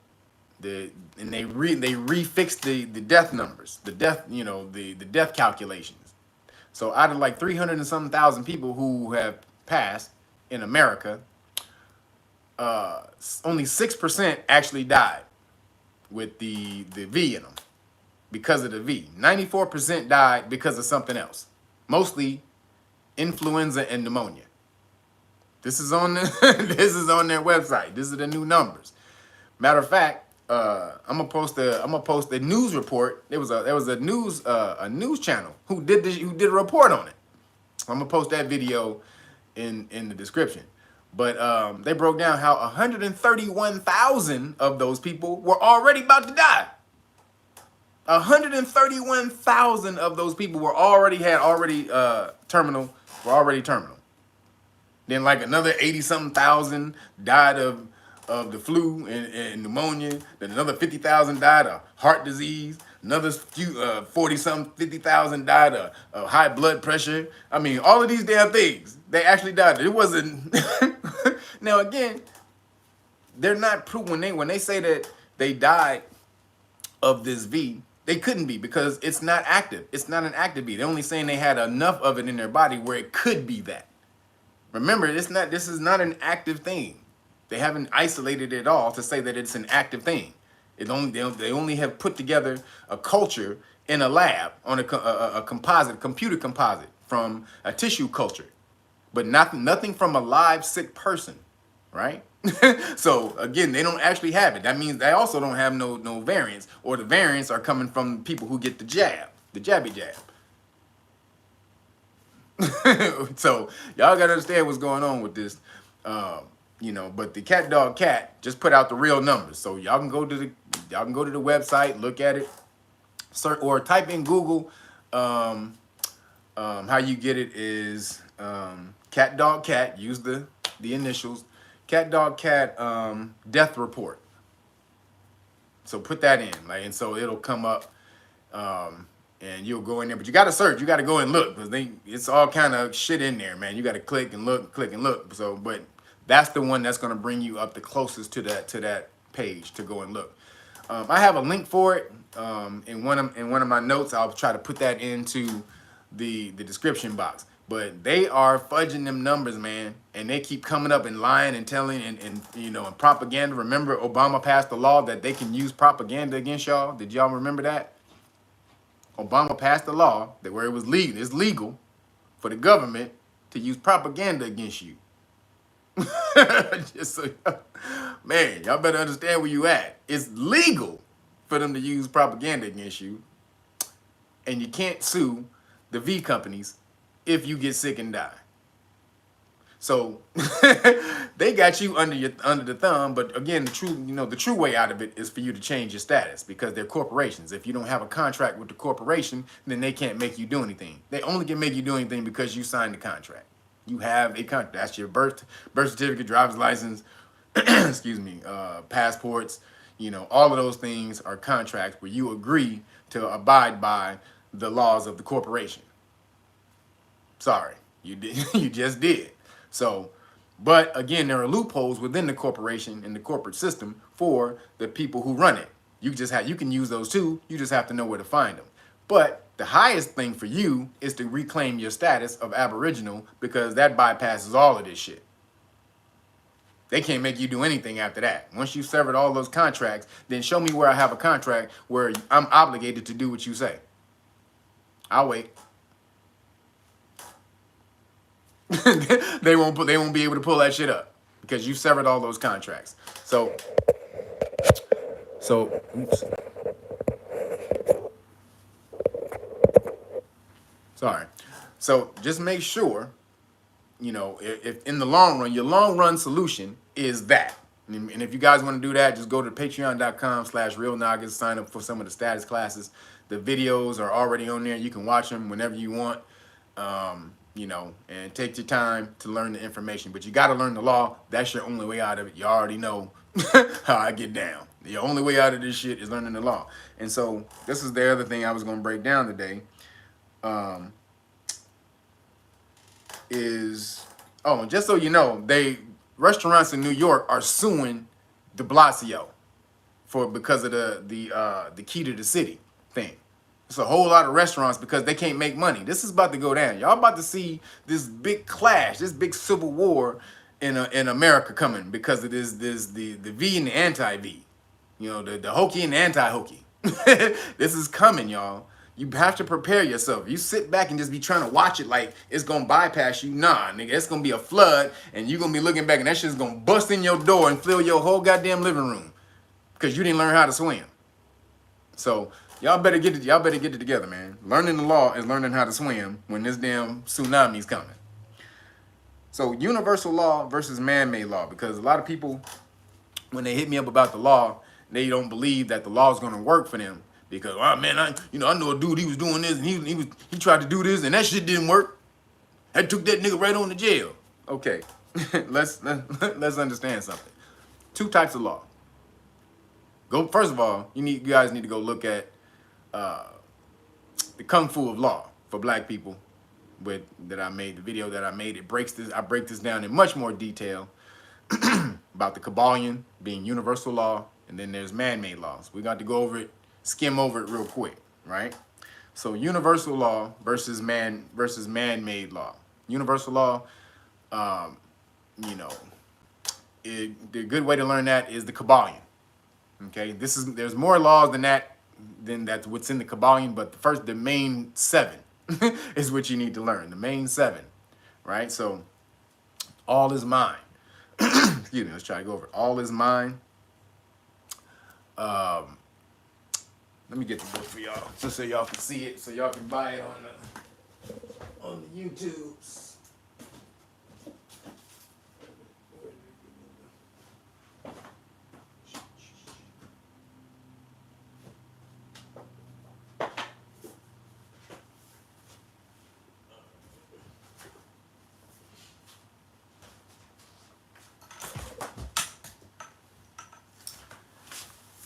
S1: and they refixed the death numbers, the death calculations. So out of like 300 and some thousand people who have passed in America, only 6% actually died with the V in them because of the V. 94% died because of something else, mostly influenza and pneumonia. This is on this is on their website. This is the new numbers. Matter of fact, I'm gonna post the news report. There was a news channel who did a report on it. I'm gonna post that video in the description. But they broke down how 131,000 of those people were already about to die. 131,000 of those people were already terminal. Then like another 80-something thousand died of the flu and pneumonia. Then another 50,000 died of heart disease. Another few 40-something, 50,000 died of high blood pressure. I mean, all of these damn things, they actually died. It wasn't. Now again, they're not proof when they say that they died of this V. They couldn't be, because it's not active. It's not an active V. They're only saying they had enough of it in their body where it could be that. Remember, this is not an active thing. They haven't isolated it all to say that it's an active thing. They only have put together a culture in a lab on a computer composite from a tissue culture, but nothing from a live sick person, right? So again, they don't actually have it. That means they also don't have no variants, or the variants are coming from people who get the jabby jab. So y'all gotta understand what's going on with this. But the cat dog cat just put out the real numbers. So y'all can go to the website, look at it, search or type in Google. How you get it is cat dog cat. Use the initials. Cat dog cat death report. So put that in, and so it'll come up. And you'll go in there, but you got to search. You got to go and look, because it's all kind of shit in there, man. You got to click and look. So, but that's the one that's going to bring you up the closest to that page to go and look. I have a link for it in one of my notes. I'll try to put that into the description box. But they are fudging them numbers, man, and they keep coming up and lying and telling and propaganda. Remember, Obama passed a law that they can use propaganda against y'all. Did y'all remember that? Obama passed a law that where it's legal for the government to use propaganda against you. Just so, man, y'all better understand where you at. It's legal for them to use propaganda against you, and you can't sue the V companies if you get sick and die. So they got you under the thumb, but again, the true way out of it is for you to change your status, because they're corporations. If you don't have a contract with the corporation, then they can't make you do anything. They only can make you do anything because you signed the contract. You have a contract. That's your birth certificate, driver's license, excuse me, passports. All of those things are contracts where you agree to abide by the laws of the corporation. Sorry, you did. You just did. So, but again, there are loopholes within the corporation and the corporate system for the people who run it. You can use those too. You just have to know where to find them. But the highest thing for you is to reclaim your status of Aboriginal, because that bypasses all of this shit. They can't make you do anything after that. Once you've severed all those contracts, then show me where I have a contract where I'm obligated to do what you say. I'll wait. They won't be able to pull that shit up because you severed all those contracts. So oops. Sorry. So just make sure, if in the long run, your long run solution is that. And if you guys want to do that, just go to patreon.com/realnoggets, sign up for some of the status classes. The videos are already on there. You can watch them whenever you want. And take your time to learn the information. But you got to learn the law. That's your only way out of it. You already know how I get down. The only way out of this shit is learning the law. And so this is the other thing I was going to break down today. And just so you know, restaurants in New York are suing de Blasio because of the key to the city thing. It's a whole lot of restaurants because they can't make money. This is about to go down. Y'all about to see this big clash, this big civil war in America coming because of the V and the anti-V. The hokey and the anti-hokey. This is coming, y'all. You have to prepare yourself. You sit back and just be trying to watch it like it's going to bypass you. Nah, nigga, it's going to be a flood, and you're going to be looking back, and that shit's going to bust in your door and fill your whole goddamn living room because you didn't learn how to swim. So y'all better get it together, man. Learning the law is learning how to swim when this damn tsunami's coming. So universal law versus man-made law, because a lot of people, when they hit me up about the law, they don't believe that the law is going to work for them. Because, oh man, I know a dude, he was doing this, and he tried to do this, and that shit didn't work. I took that nigga right on to jail. Okay, let's understand something. Two types of law. First of all, you guys need to go look at the Kung Fu of Law for Black people the video that I made. I break this down in much more detail about the Kabbalion being universal law, and then there's man-made laws. We got to go over it, skim over it real quick, right? So universal law versus man-made law. Universal law, the good way to learn that is the Kabbalion. Okay, there's more laws than that, that's what's in the Kabbalion, but the main 7 is what you need to learn. The main 7, right? So all is mine. Excuse me, let's try to go over it. All is mine. Let me get the book for y'all, just so y'all can see it, so y'all can buy it on the YouTubes.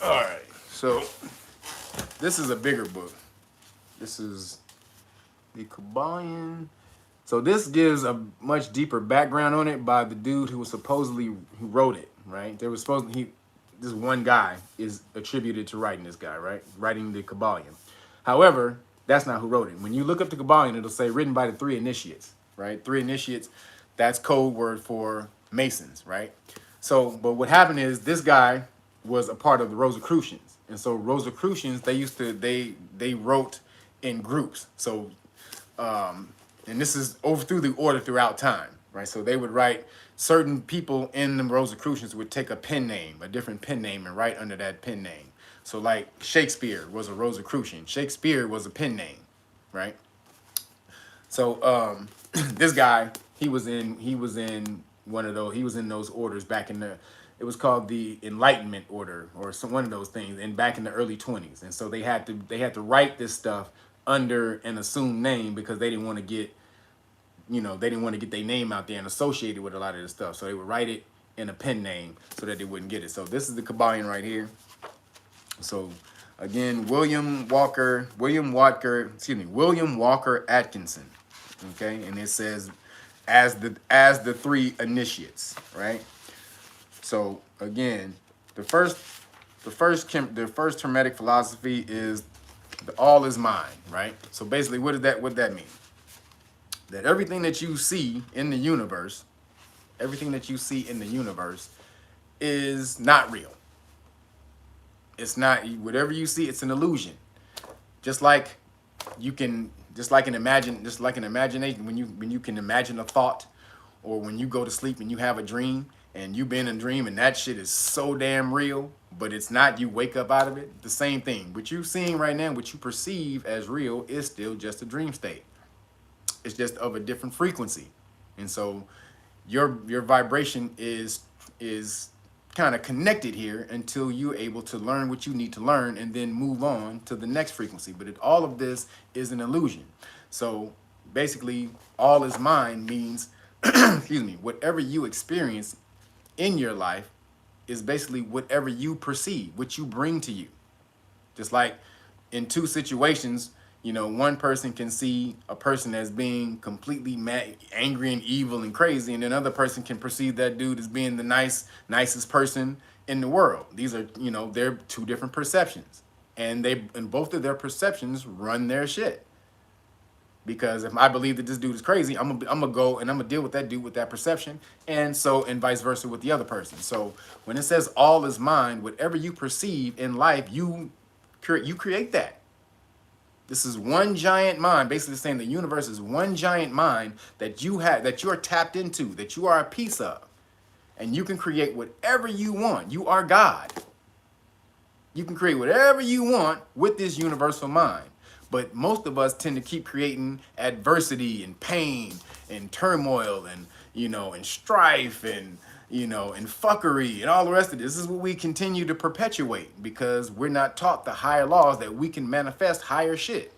S1: All right, so this is a bigger book. This is the Kabbalion. So this gives a much deeper background on it by the dude who wrote it, right? There was supposed to, this one guy is attributed to writing this guy, right? Writing the Kabbalion. However, that's not who wrote it. When you look up the Kabbalion, it'll say written by the 3 initiates, right? 3 initiates, that's code word for Masons, right? So, but what happened is this guy was a part of the Rosicrucians. And so Rosicrucians, they wrote in groups. So, and this is over through the order throughout time, right? So they would write, certain people in the Rosicrucians would take a pen name, a different pen name, and write under that pen name. So like Shakespeare was a Rosicrucian. Shakespeare was a pen name, right? So this guy, he was in one of those, he was in those orders back in the, it was called the Enlightenment Order or one of those things, and back in the early 20s. And so they had to write this stuff under an assumed name because they didn't want to get, they didn't want to get their name out there and associated with a lot of this stuff. So they would write it in a pen name so that they wouldn't get it. So this is the Kabbalion right here. So again, William Walker Atkinson. Okay, and it says as the 3 initiates, right? So again, the first Hermetic philosophy is the all is mine, right? So basically, what does that mean? That everything that you see in the universe, is not real. It's not, whatever you see, it's an illusion. Just like an imagination, when you can imagine a thought, or when you go to sleep and you have a dream and you've been in a dream and that shit is so damn real, but it's not, you wake up out of it, the same thing. What you're seeing right now, what you perceive as real, is still just a dream state. It's just of a different frequency. And so your vibration is kind of connected here until you're able to learn what you need to learn and then move on to the next frequency. But all of this is an illusion. So basically, all is mine means, excuse me, whatever you experience in your life is basically whatever you perceive, what you bring to you. Just like in 2 situations, one person can see a person as being completely mad, angry and evil and crazy, and another person can perceive that dude as being the nicest person in the world. These are, they're 2 different perceptions, and both of their perceptions run their shit. Because if I believe that this dude is crazy, I'm gonna go and I'm gonna deal with that dude with that perception, and vice versa with the other person. So when it says all is mine, whatever you perceive in life, you create that. This is one giant mind, basically saying the universe is one giant mind that you have, that you are tapped into, that you are a piece of, and you can create whatever you want. You are God. You can create whatever you want with this universal mind. But most of us tend to keep creating adversity and pain and turmoil and, and strife and, and fuckery and all the rest of this. This is what we continue to perpetuate because we're not taught the higher laws that we can manifest higher shit.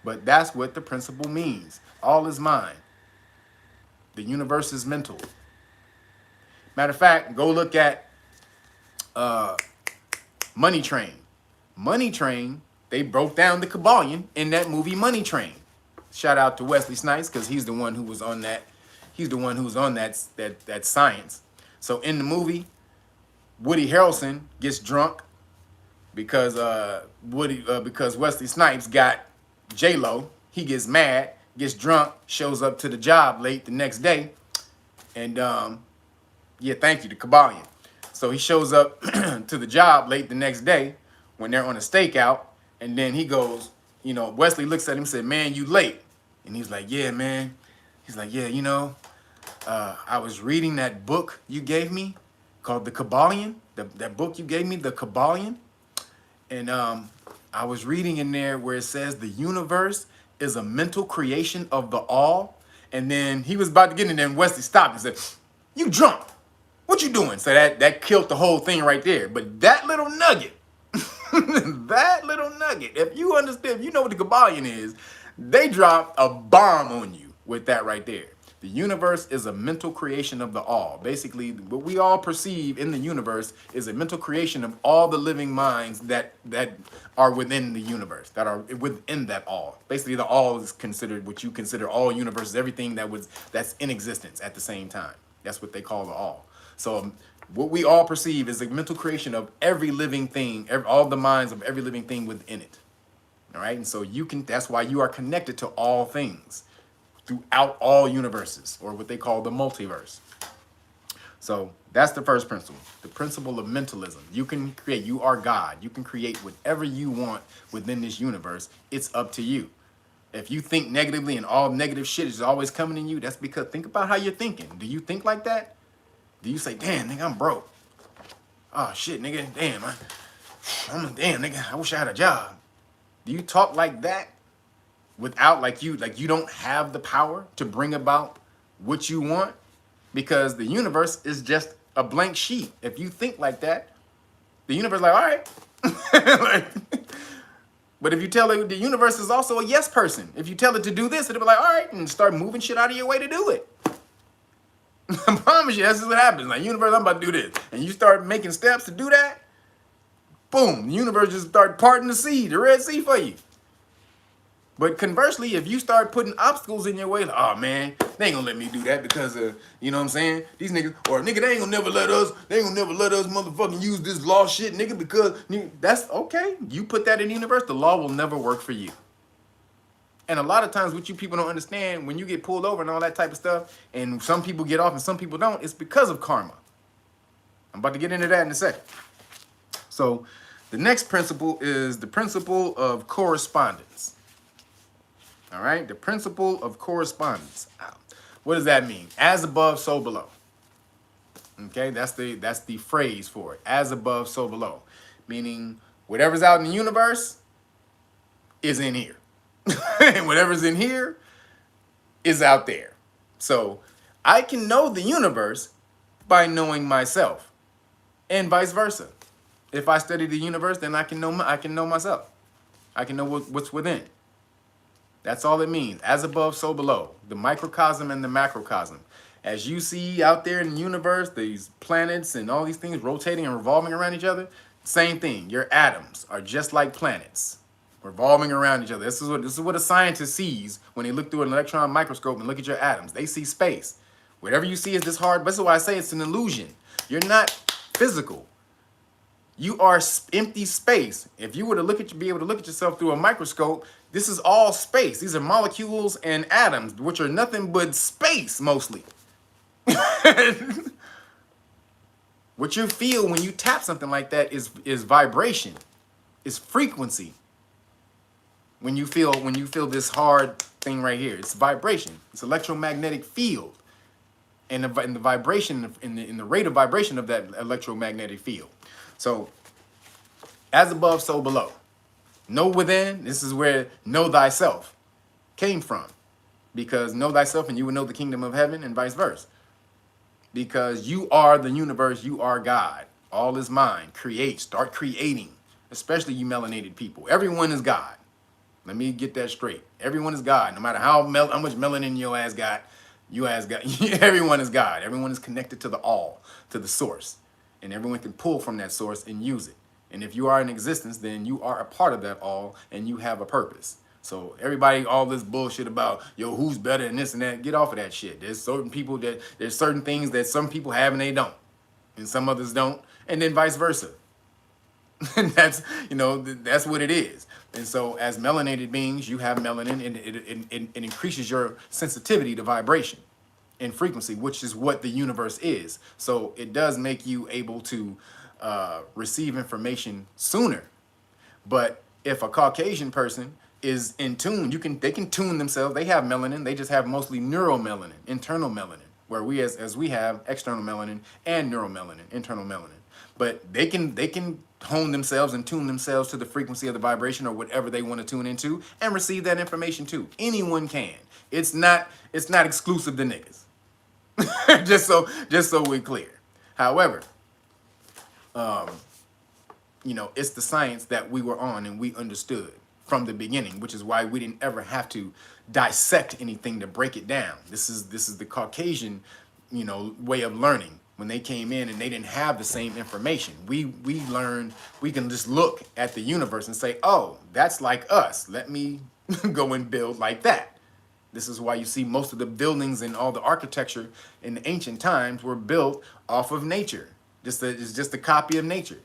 S1: But that's what the principle means. All is mine. The universe is mental. Matter of fact, go look at Money Train. Money Train, they broke down the Kabbalion in that movie Money Train. Shout out to Wesley Snipes because he's the one who was on that. He's the one who's on that science. So in the movie, Woody Harrelson gets drunk because because Wesley Snipes got J-Lo. He gets mad, gets drunk, shows up to the job late the next day, and yeah, thank you, the Kabbalion. So he shows up to to the job late the next day when they're on a stakeout, and then he goes, you know, Wesley looks at him and said, "Man, you late." And he's like, "Yeah, man." He's like, "Yeah, you know, I was reading that book you gave me called The Kabbalion. That book you gave me, The Kabbalion. And I was reading in there where it says the universe is a mental creation of the all." And then he was about to get in there, and Wesley stopped and said, "You drunk. What you doing?" So that killed the whole thing right there. But that little nugget, that little nugget, if you understand, if you know what the Kabbalion is, they dropped a bomb on you with that right there. The universe is a mental creation of the all. Basically, what we all perceive in the universe is a mental creation of all the living minds that are within the universe, that are within that all. Basically, the all is considered what you consider all universes, everything that's in existence at the same time. That's what they call the all. So what we all perceive is a mental creation of every living thing, all the minds of every living thing within it. All right, and so that's why you are connected to all things throughout all universes, or what they call the multiverse. So that's the first principle, the principle of mentalism. You can create, you are God. You can create whatever you want within this universe. It's up to you. If you think negatively and all negative shit is always coming in you, that's because, think about how you're thinking. Do you think like that? Do you say, "Damn, nigga, I'm broke. Oh, shit, nigga, damn, damn, nigga, I wish I had a job"? Do you talk like that? Without, like you don't have the power to bring about what you want, because the universe is just a blank sheet. If you think like that, the universe is like, all right. But if you tell it, the universe is also a yes person. If you tell it to do this, it'll be like, all right, and start moving shit out of your way to do it. I promise you, that's just what happens. Like, universe, I'm about to do this. And you start making steps to do that, boom, the universe just start parting the sea, the Red Sea for you. But conversely, if you start putting obstacles in your way, like, "Oh man, they ain't gonna let me do that because you know what I'm saying? These niggas, or nigga, they ain't gonna never let us motherfucking use this law shit, nigga, because," that's okay. You put that in the universe, the law will never work for you. And a lot of times what you people don't understand, when you get pulled over and all that type of stuff, and some people get off and some people don't, it's because of karma. I'm about to get into that in a second. So the next principle is the principle of correspondence. All right, the principle of correspondence. What does that mean? As above, so below. Okay, that's the phrase for it. As above, so below. Meaning whatever's out in the universe is in here. And whatever's in here is out there. So I can know the universe by knowing myself, and vice versa. If I study the universe, then I can know myself. I can know what's within. That's all it means. As above, so below. The microcosm and the macrocosm. As you see out there in the universe, these planets and all these things rotating and revolving around each other, same thing. Your atoms are just like planets, revolving around each other. This is what a scientist sees when they look through an electron microscope and look at your atoms. They see space. Whatever you see is this hard. This is why I say it's an illusion. You're not physical. You are empty space. If you were to be able to look at yourself through a microscope, this is all space. These are molecules and atoms, which are nothing but space mostly. What you feel when you tap something like that is vibration, is frequency. When you feel this hard thing right here, it's vibration. It's electromagnetic field, and the vibration in the rate of vibration of that electromagnetic field. So, as above, so below. Know within, this is where know thyself came from. Because know thyself and you will know the kingdom of heaven, and vice versa. Because you are the universe, you are God. All is mine. Start creating. Especially you melanated people. Everyone is God. Let me get that straight. Everyone is God. No matter how much melanin your ass got, everyone is God. Everyone is connected to the all, to the source. And everyone can pull from that source and use it. And if you are in existence, then you are a part of that all, and you have a purpose. So everybody, all this bullshit about, yo, who's better than this and that, get off of that shit. There's certain things that some people have and they don't, and some others don't, and then vice versa. And that's what it is. And so as melanated beings, you have melanin, and it increases your sensitivity to vibration and frequency, which is what the universe is. So it does make you able to receive information sooner. But if a Caucasian person is in tune, they can tune themselves. They have melanin. They just have mostly neuromelanin, internal melanin, where we as we have external melanin and neuromelanin, internal melanin. But they can hone themselves and tune themselves to the frequency of the vibration or whatever they want to tune into and receive that information too. Anyone can. It's not exclusive to niggas. just so we're clear. However, you know, it's the science that we were on and we understood from the beginning, which is why we didn't ever have to dissect anything to break it down. This is the Caucasian, you know, way of learning. When they came in and they didn't have the same information, we learned, we can just look at the universe and say, oh, that's like us. Let me go and build like that. This is why you see most of the buildings and all the architecture in the ancient times were built off of nature. It's just a copy of nature.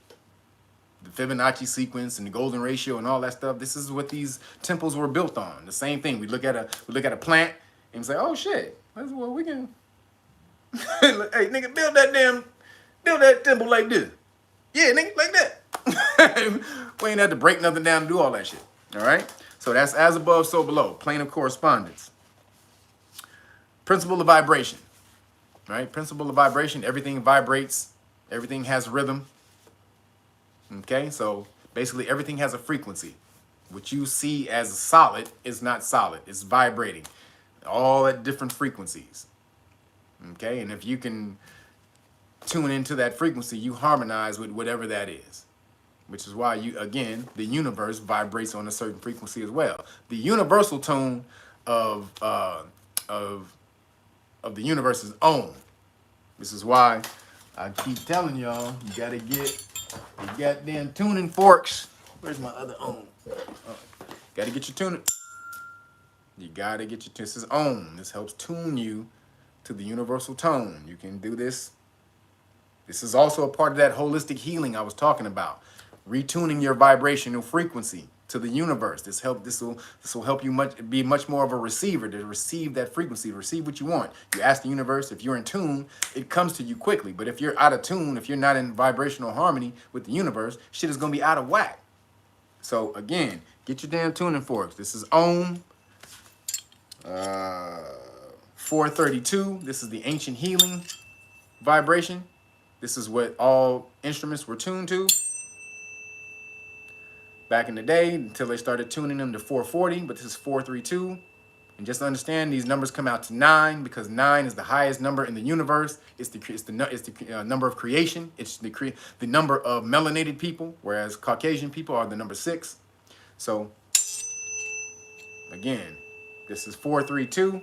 S1: The Fibonacci sequence and the golden ratio and all that stuff. This is what these temples were built on. The same thing. We look at a plant and say, oh shit, well we can hey nigga, build that temple like this. Yeah, nigga, like that. We ain't had to break nothing down to do all that shit. All right? So that's as above, so below. Plane of correspondence. Principle of vibration. Right? Principle of vibration. Everything vibrates. Everything has rhythm. Okay? So basically everything has a frequency. What you see as solid is not solid. It's vibrating. All at different frequencies. Okay? And if you can tune into that frequency, you harmonize with whatever that is. Which is why the universe vibrates on a certain frequency as well. The universal tone of the universe is Om. This is why I keep telling y'all, you gotta get your goddamn tuning forks. Where's my other Om? Oh, gotta get your tuning. You gotta get your. This is Om. This helps tune you to the universal tone. You can do this. This is also a part of that holistic healing I was talking about. Retuning your vibrational frequency to the universe. This will help you be much more of a receiver to receive that frequency, receive what you want. You ask the universe, if you're in tune, it comes to you quickly. But if you're out of tune, if you're not in vibrational harmony with the universe, shit is gonna be out of whack. So again, get your damn tuning forks. This is Om 432. This is the ancient healing vibration. This is what all instruments were tuned to back in the day until they started tuning them to 440, but this is 432. And just understand these numbers come out to 9 because 9 is the highest number in the universe. It's the number of creation. It's the number of melanated people, whereas Caucasian people are the number 6. So again, this is 432.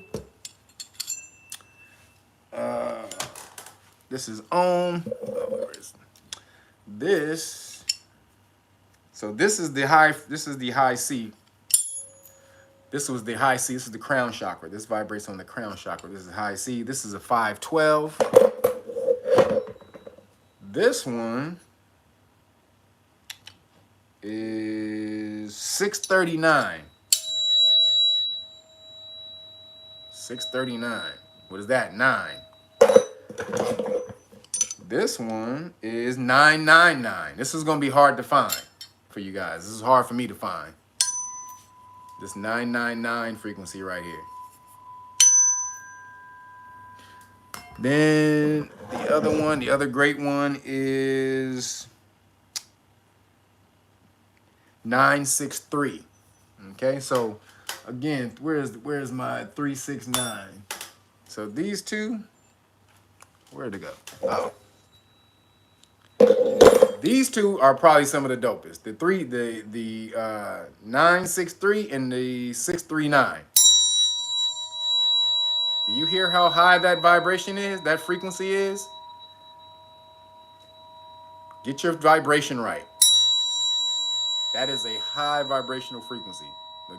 S1: This is Om. Where is this? So this is the high. This is the high C. This was the high C. This is the crown chakra. This vibrates on the crown chakra. This is high C. This is a 512. This one is 639. 639. What is that? 9. This one is 999. This is going to be hard to find for you guys. This is hard for me to find. This 999 frequency right here. Then the other one, the other great one is 963. Okay, so again, where's my 369? So these two, where'd it go? Oh. These two are probably some of the dopest. The 963 and the 639. Do you hear how high that vibration is? That frequency is? Get your vibration right. That is a high vibrational frequency.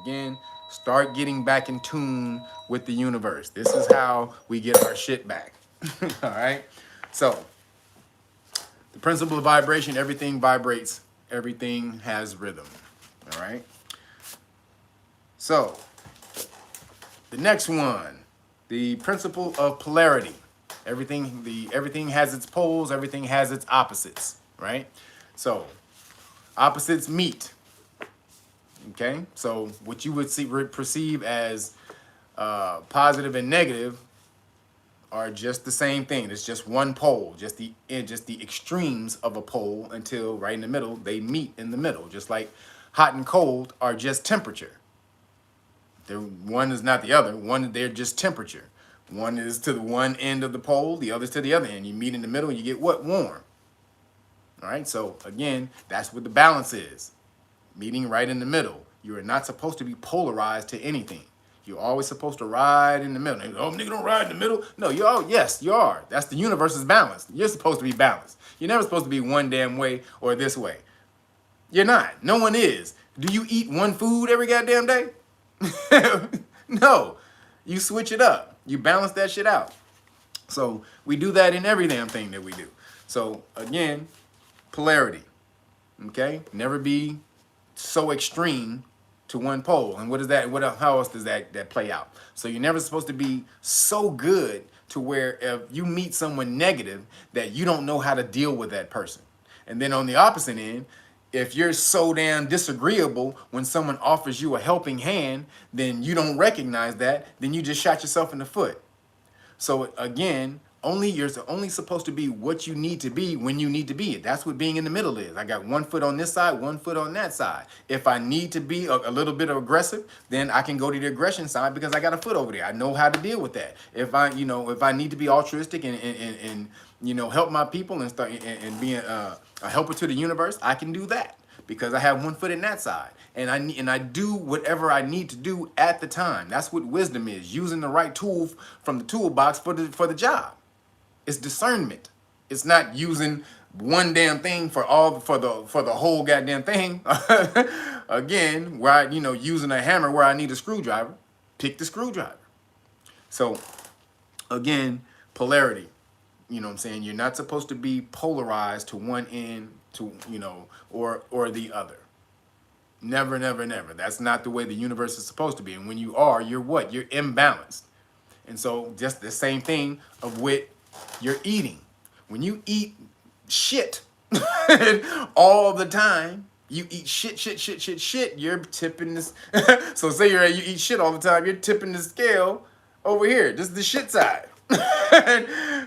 S1: Again, start getting back in tune with the universe. This is how we get our shit back. All right? So, the principle of vibration, everything vibrates, everything has rhythm. All right? So, the next one, the principle of polarity. Everything has its poles, everything has its opposites, right? So opposites meet. Okay, so what you would perceive as positive and negative are just the same thing. It's just one pole, just the extremes of a pole until right in the middle they meet in the middle. Just like hot and cold are just temperature. One is not the other. They're just temperature. One is to the one end of the pole, the other's to the other end. You meet in the middle, you get what? Warm. All right. So again, that's what the balance is. Meeting right in the middle. You are not supposed to be polarized to anything. You're always supposed to ride in the middle. Oh, nigga, don't ride in the middle. No, yes, you are. That's the universe is balanced. You're supposed to be balanced. You're never supposed to be one damn way or this way. You're not. No one is. Do you eat one food every goddamn day? No. You switch it up. You balance that shit out. So we do that in every damn thing that we do. So again, polarity. Okay? Never be so extreme to one pole. And what is that? How else does that play out? So you're never supposed to be so good to where if you meet someone negative that you don't know how to deal with that person. And then on the opposite end, if you're so damn disagreeable when someone offers you a helping hand, then you don't recognize that, then you just shot yourself in the foot. So again, you're only supposed to be what you need to be when you need to be it. That's what being in the middle is. I got one foot on this side, one foot on that side. If I need to be a little bit aggressive, then I can go to the aggression side because I got a foot over there. I know how to deal with that. If I need to be altruistic and help my people and start and being a helper to the universe, I can do that because I have one foot in that side. And I do whatever I need to do at the time. That's what wisdom is, using the right tool from the toolbox for the job. It's discernment. It's not using one damn thing for the whole goddamn thing. Again, where using a hammer where I need a screwdriver, pick the screwdriver. So again, polarity. You know what I'm saying? You're not supposed to be polarized to one end or the other. Never, never, never. That's not the way the universe is supposed to be. And when you are, you're what? You're imbalanced. And so just the same thing of what you're eating. When you eat shit all the time, you eat shit, you're tipping this. So say you eat shit all the time, you're tipping the scale over here. This is the shit side.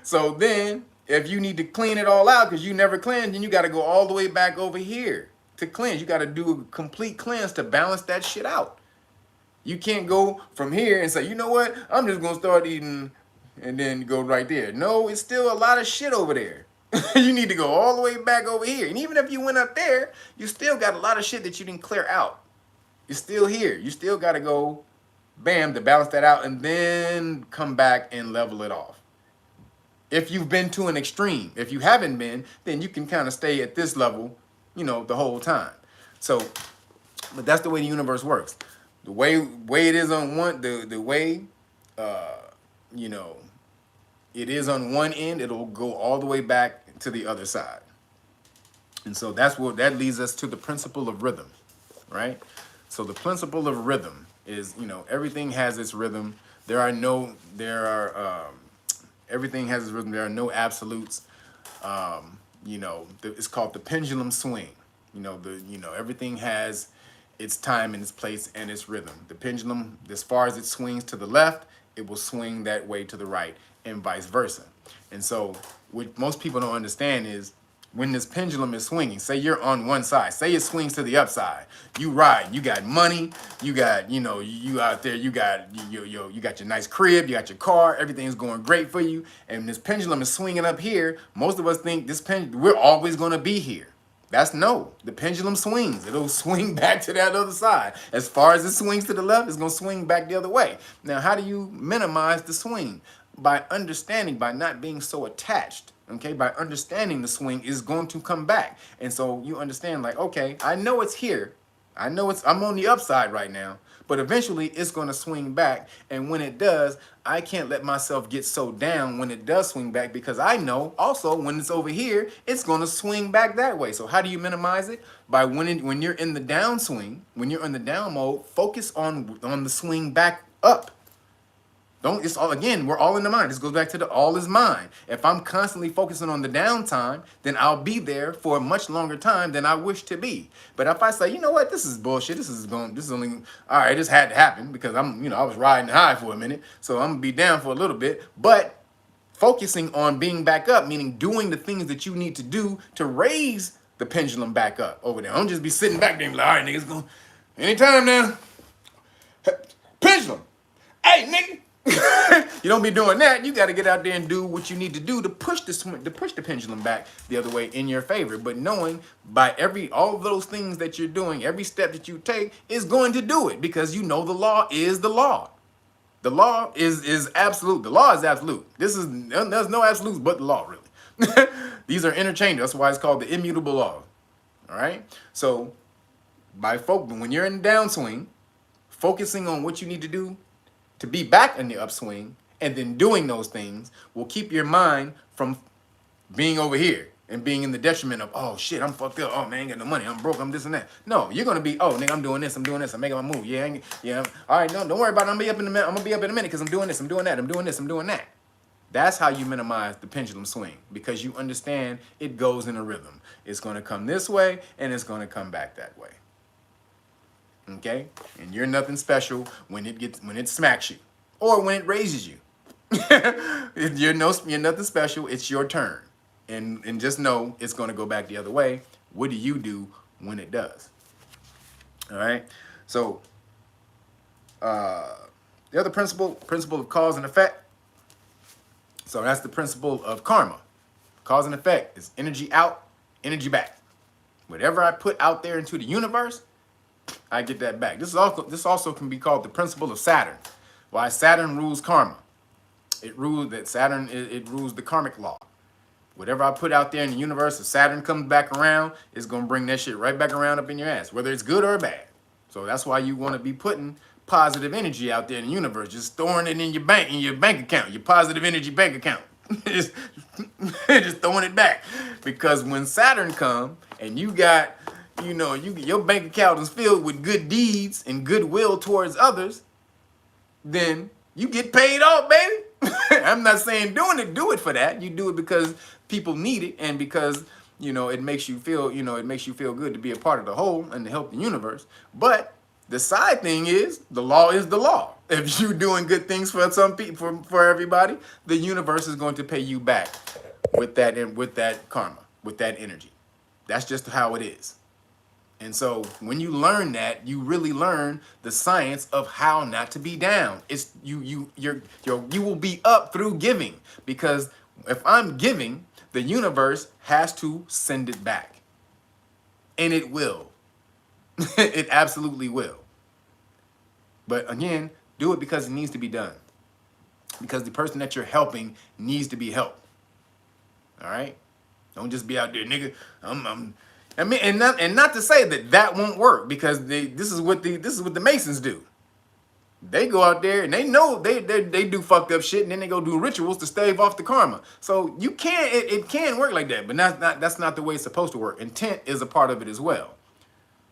S1: So then if you need to clean it all out because you never cleansed, then you got to go all the way back over here to cleanse. You got to do a complete cleanse to balance that shit out. You can't go from here and say, you know what, I'm just going to start eating and then go right there. No, it's still a lot of shit over there. You need to go all the way back over here. And even if you went up there, you still got a lot of shit that you didn't clear out. You're still here. You still got to go, bam, to balance that out and then come back and level it off. If you've been to an extreme. If you haven't been, then you can kind of stay at this level, the whole time. So, but that's the way the universe works. The way it is on one, the way, it is on one end, it'll go all the way back to the other side. And so that leads us to the principle of rhythm, right? So the principle of rhythm is, everything has its rhythm. Everything has its rhythm. There are no absolutes. It's called the pendulum swing. Everything has its time and its place and its rhythm. The pendulum, as far as it swings to the left, it will swing that way to the right and vice versa. And so what most people don't understand is when this pendulum is swinging, say you're on one side, say it swings to the upside, you ride, you got money, you got, you out there, you got your nice crib, you got your car, everything's going great for you. And this pendulum is swinging up here. Most of us think we're always going to be here. The pendulum swings. It'll swing back to that other side. As far as it swings to the left, it's going to swing back the other way. Now, how do you minimize the swing? By understanding, by not being so attached. Okay, by understanding the swing is going to come back. And so you understand, like, okay, I know it's here. I'm on the upside right now, but eventually it's going to swing back. And when it does, I can't let myself get so down when it does swing back, because I know also when it's over here, it's going to swing back that way. So how do you minimize it? By when you're in the downswing, when you're in the down mode, focus on the swing back up. It's all, again, we're all in the mind. This goes back to the all is mind. If I'm constantly focusing on the downtime, then I'll be there for a much longer time than I wish to be. But if I say, you know what, this is bullshit. This is only, all right, this had to happen because I was riding high for a minute. So I'm gonna be down for a little bit. But focusing on being back up, meaning doing the things that you need to do to raise the pendulum back up over there. Don't just be sitting back there and be like, all right, niggas, going anytime now. Pendulum. Hey, nigga. You don't be doing that. You got to get out there and do what you need to do to push the pendulum back the other way in your favor. But knowing by all of those things that you're doing, every step that you take is going to do it because you know the law is the law. The law is absolute. The law is absolute. There's no absolutes but the law, really. These are interchangeable. That's why it's called the immutable law. All right. So when you're in the downswing, focusing on what you need to do to be back in the upswing and then doing those things will keep your mind from being over here and being in the detriment of, oh shit, I'm fucked up. Oh man, I ain't got no money. I'm broke. I'm this and that. No, you're going to be, oh nigga, I'm doing this. I'm making my move. Yeah. All right. No, don't worry about it. I'm going to be up in a minute because I'm doing this. I'm doing that. I'm doing this. I'm doing that. That's how you minimize the pendulum swing because you understand it goes in a rhythm. It's going to come this way and it's going to come back that way. Okay, and you're nothing special when it smacks you or when it raises you. you're nothing special. It's your turn, and just know it's going to go back the other way. What do you do when it does? All right. So the other principle of cause and effect. So that's the principle of karma. Cause and effect is energy out, energy back. Whatever I put out there into the universe, I get that back. This also can be called the principle of Saturn. Why Saturn rules karma. It rules the karmic law. Whatever I put out there in the universe, if Saturn comes back around, it's gonna bring that shit right back around up in your ass, whether it's good or bad. So that's why you want to be putting positive energy out there in the universe, just storing it in your bank account, your positive energy bank account. just throwing it back. Because when Saturn comes and you got your bank account is filled with good deeds and goodwill towards others, then you get paid off, baby. I'm not saying do it for that. You do it because people need it and because, it makes you feel good to be a part of the whole and to help the universe. But the side thing is the law is the law. If you're doing good things for some people, for everybody, the universe is going to pay you back with that karma, with that energy. That's just how it is. And so when you learn that, you really learn the science of how not to be down. It's you will be up through giving, because if I'm giving, the universe has to send it back. And it will. It absolutely will. But again, do it because it needs to be done. Because the person that you're helping needs to be helped. All right? Don't just be out there, nigga. And not to say that won't work, because this is what the Masons do. They go out there and they know they do fucked up shit, and then they go do rituals to stave off the karma. So you can't it can work like that, but that's not the way it's supposed to work. Intent is a part of it as well.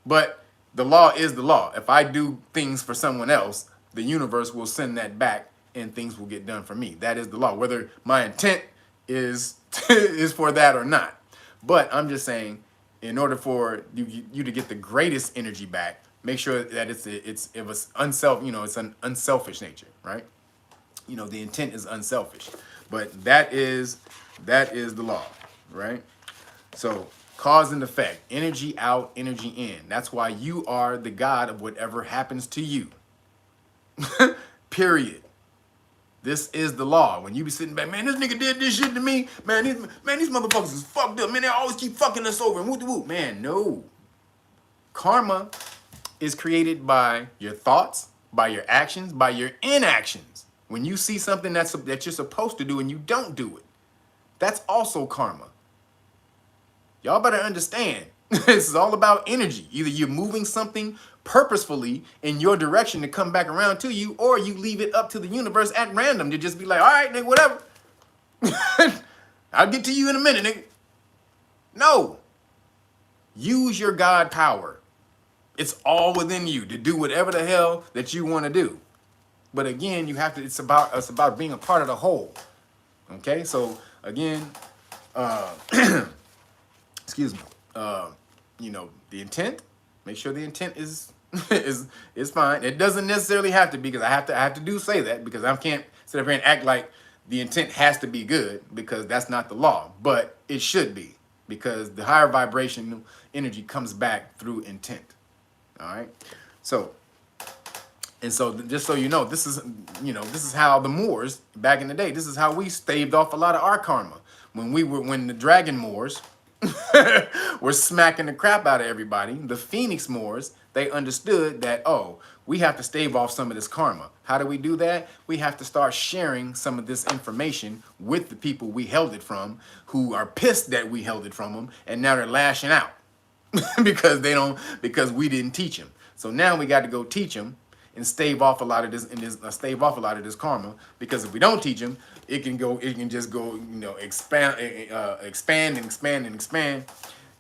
S1: But the law is the law. If I do things for someone else, the universe will send that back and things will get done for me. That is the law, whether my intent is is for that or not. But I'm just saying, in order for you to get the greatest energy back, make sure that it's an unselfish nature, right? The intent is unselfish, but that is the law, right? So cause and effect, energy out, energy in. That's why you are the God of whatever happens to you. Period. This is the law. When you be sitting back, man, this nigga did this shit to me. Man, these motherfuckers is fucked up. Man, they always keep fucking us over. And whoop-de-whoop. Man, no. Karma is created by your thoughts, by your actions, by your inactions. When you see something that you're supposed to do and you don't do it, that's also karma. Y'all better understand. This is all about energy. Either you're moving something purposefully in your direction to come back around to you, or you leave it up to the universe at random to just be like, all right, nigga, whatever. I'll get to you in a minute, nigga. No. Use your God power. It's all within you to do whatever the hell that you want to do. But again, you have to. It's about being a part of the whole. Okay, so again, excuse me. You know, the intent. Make sure the intent is is fine. It doesn't necessarily have to be, because I have to do say that, because I can't sit up here and act like the intent has to be good, because that's not the law. But it should be, because the higher vibration energy comes back through intent. All right. So, and so just so you know, this is how the Moors back in the day, this is how we staved off a lot of our karma. When the Dragon Moors were smacking the crap out of everybody, the Phoenix Moors, they understood that, oh, we have to stave off some of this karma. How do we do that? We have to start sharing some of this information with the people we held it from, who are pissed that we held it from them, and now they're lashing out because we didn't teach them. So now we got to go teach them and stave off a lot of this karma, because if we don't teach them, it can just go, expand and expand,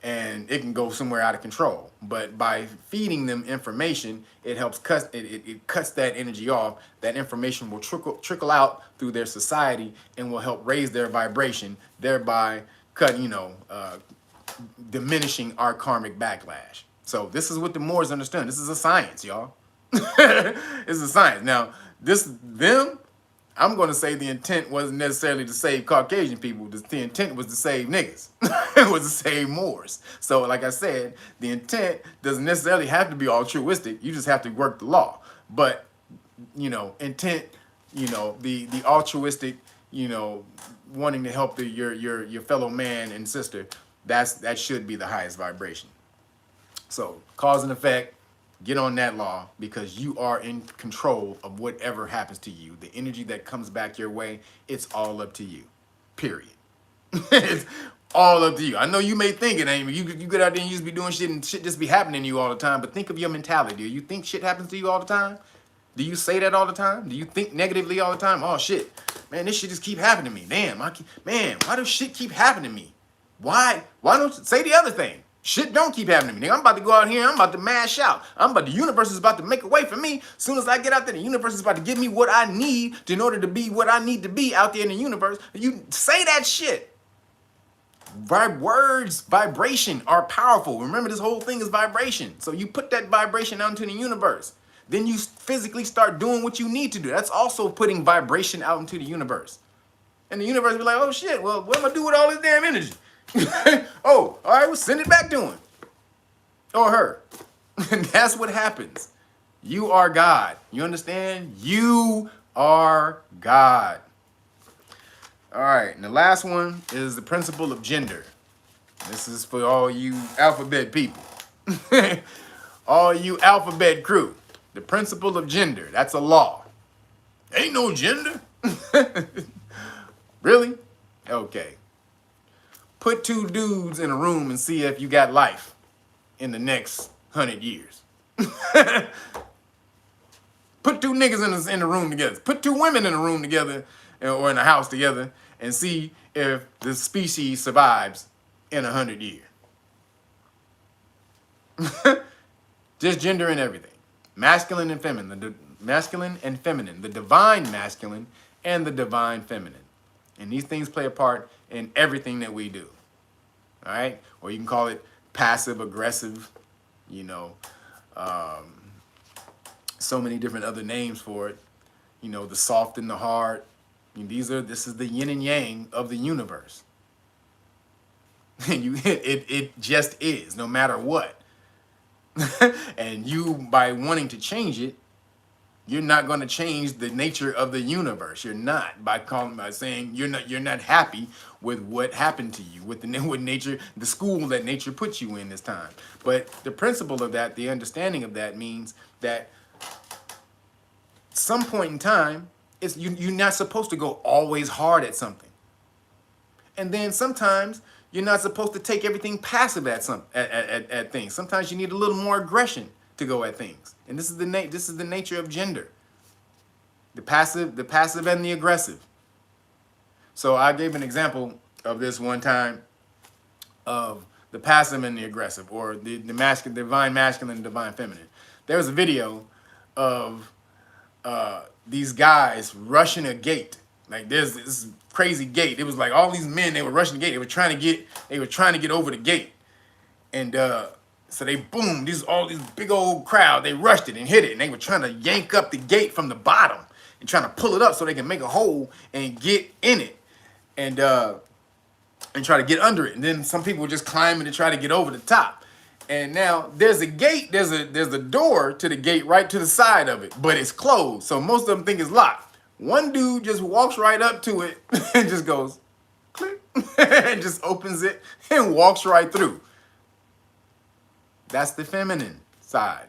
S1: and it can go somewhere out of control. But by feeding them information, it helps it cuts that energy off. That information will trickle out through their society and will help raise their vibration, thereby diminishing our karmic backlash. So this is what the Moors understand. This is a science, y'all. It's a science. Now, I'm going to say the intent wasn't necessarily to save Caucasian people. The intent was to save niggas. It was to save Moors. So, like I said, the intent doesn't necessarily have to be altruistic. You just have to work the law. But, intent, the altruistic, wanting to help your fellow man and sister, that should be the highest vibration. So, cause and effect. Get on that law, because you are in control of whatever happens to you. The energy that comes back your way, it's all up to you. Period. It's all up to you. I know you may think it ain't. You get out there and you just be doing shit and shit just be happening to you all the time. But think of your mentality. Do you think shit happens to you all the time? Do you say that all the time? Do you think negatively all the time? Oh shit, man, this shit just keep happening to me. Damn, man, why does shit keep happening to me? Why don't you say the other thing? Shit don't keep happening to me. Nigga, I'm about to go out here and I'm about to mash out. The universe is about to make a way for me. As soon as I get out there, the universe is about to give me what I need in order to be what I need to be out there in the universe. You say that shit. Words, vibration are powerful. Remember, this whole thing is vibration. So you put that vibration out into the universe. Then you physically start doing what you need to do. That's also putting vibration out into the universe. And the universe be like, oh shit, well, what am I gonna do with all this damn energy? Oh, all right, we'll send it back to him or her. And that's what happens. You are God. You understand? You are God. All right, and the last one is the principle of gender. This is for all you alphabet people. All you alphabet crew. The principle of gender. That's a law. Ain't no gender. Really? Okay. Put two dudes in a room and see if you got life in the next 100 years. Put two niggas in the room together. Put two women in a room together or in a house together and see if the species survives in 100 years. Just gender and everything. Masculine and feminine. The divine masculine and the divine feminine. And these things play a part in everything that we do. All right? Or you can call it passive aggressive, so many different other names for it. The soft and the hard. This is the yin and yang of the universe. And it just is, no matter what. And you, by wanting to change it, you're not going to change the nature of the universe. You're not, by saying you're not happy with what happened to you, with nature, the school that nature put you in this time. But the principle of that, the understanding of that, means that some point in time, you're not supposed to go always hard at something. And then sometimes you're not supposed to take everything passive at things. Sometimes you need a little more aggression to go at things. And this is the nature of gender. The passive and the aggressive. So I gave an example of this one time of the passive and the aggressive, or the divine masculine and divine feminine. There was a video of these guys rushing a gate. Like there's this crazy gate. It was like all these men, they were rushing the gate. They were trying to get over the gate. And so they boom, all these big old crowd, they rushed it and hit it. And they were trying to yank up the gate from the bottom and trying to pull it up so they can make a hole and get in it. And try to get under it. And then some people were just climbing to try to get over the top. And now there's a gate, there's a door to the gate right to the side of it, but it's closed. So most of them think it's locked. One dude just walks right up to it and just goes, click, and just opens it and walks right through. That's the feminine side.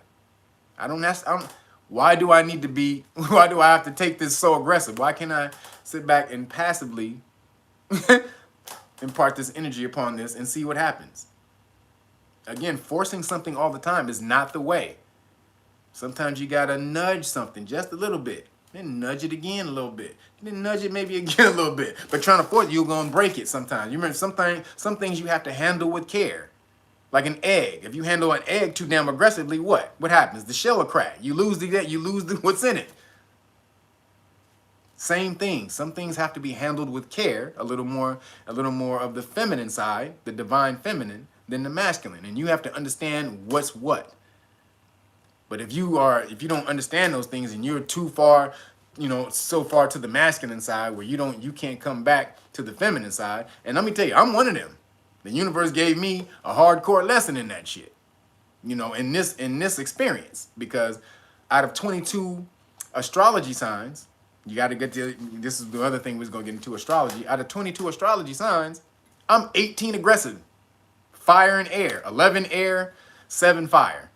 S1: Why do I have to take this so aggressive? Why can't I sit back and passively impart this energy upon this and see what happens? Again, forcing something all the time is not the way. Sometimes you gotta nudge something just a little bit, then nudge it again a little bit, then nudge it maybe again a little bit. But trying to force it, you're gonna break it sometimes. You remember some things you have to handle with care. Like an egg. If you handle an egg too damn aggressively, what happens? The shell will crack. You lose what's in it. Same thing. Some things have to be handled with care, a little more of the feminine side, the divine feminine, than the masculine. And you have to understand what's what. But if you don't understand those things and you're too far, so far to the masculine side where you can't come back to the feminine side. And let me tell you, I'm one of them. The universe gave me a hardcore lesson in that shit, in this experience, because out of 22 astrology signs, you got to get to, this is the other thing we're going to get into astrology. Out of 22 astrology signs, I'm 18 aggressive, fire and air, 11 air, 7 fire.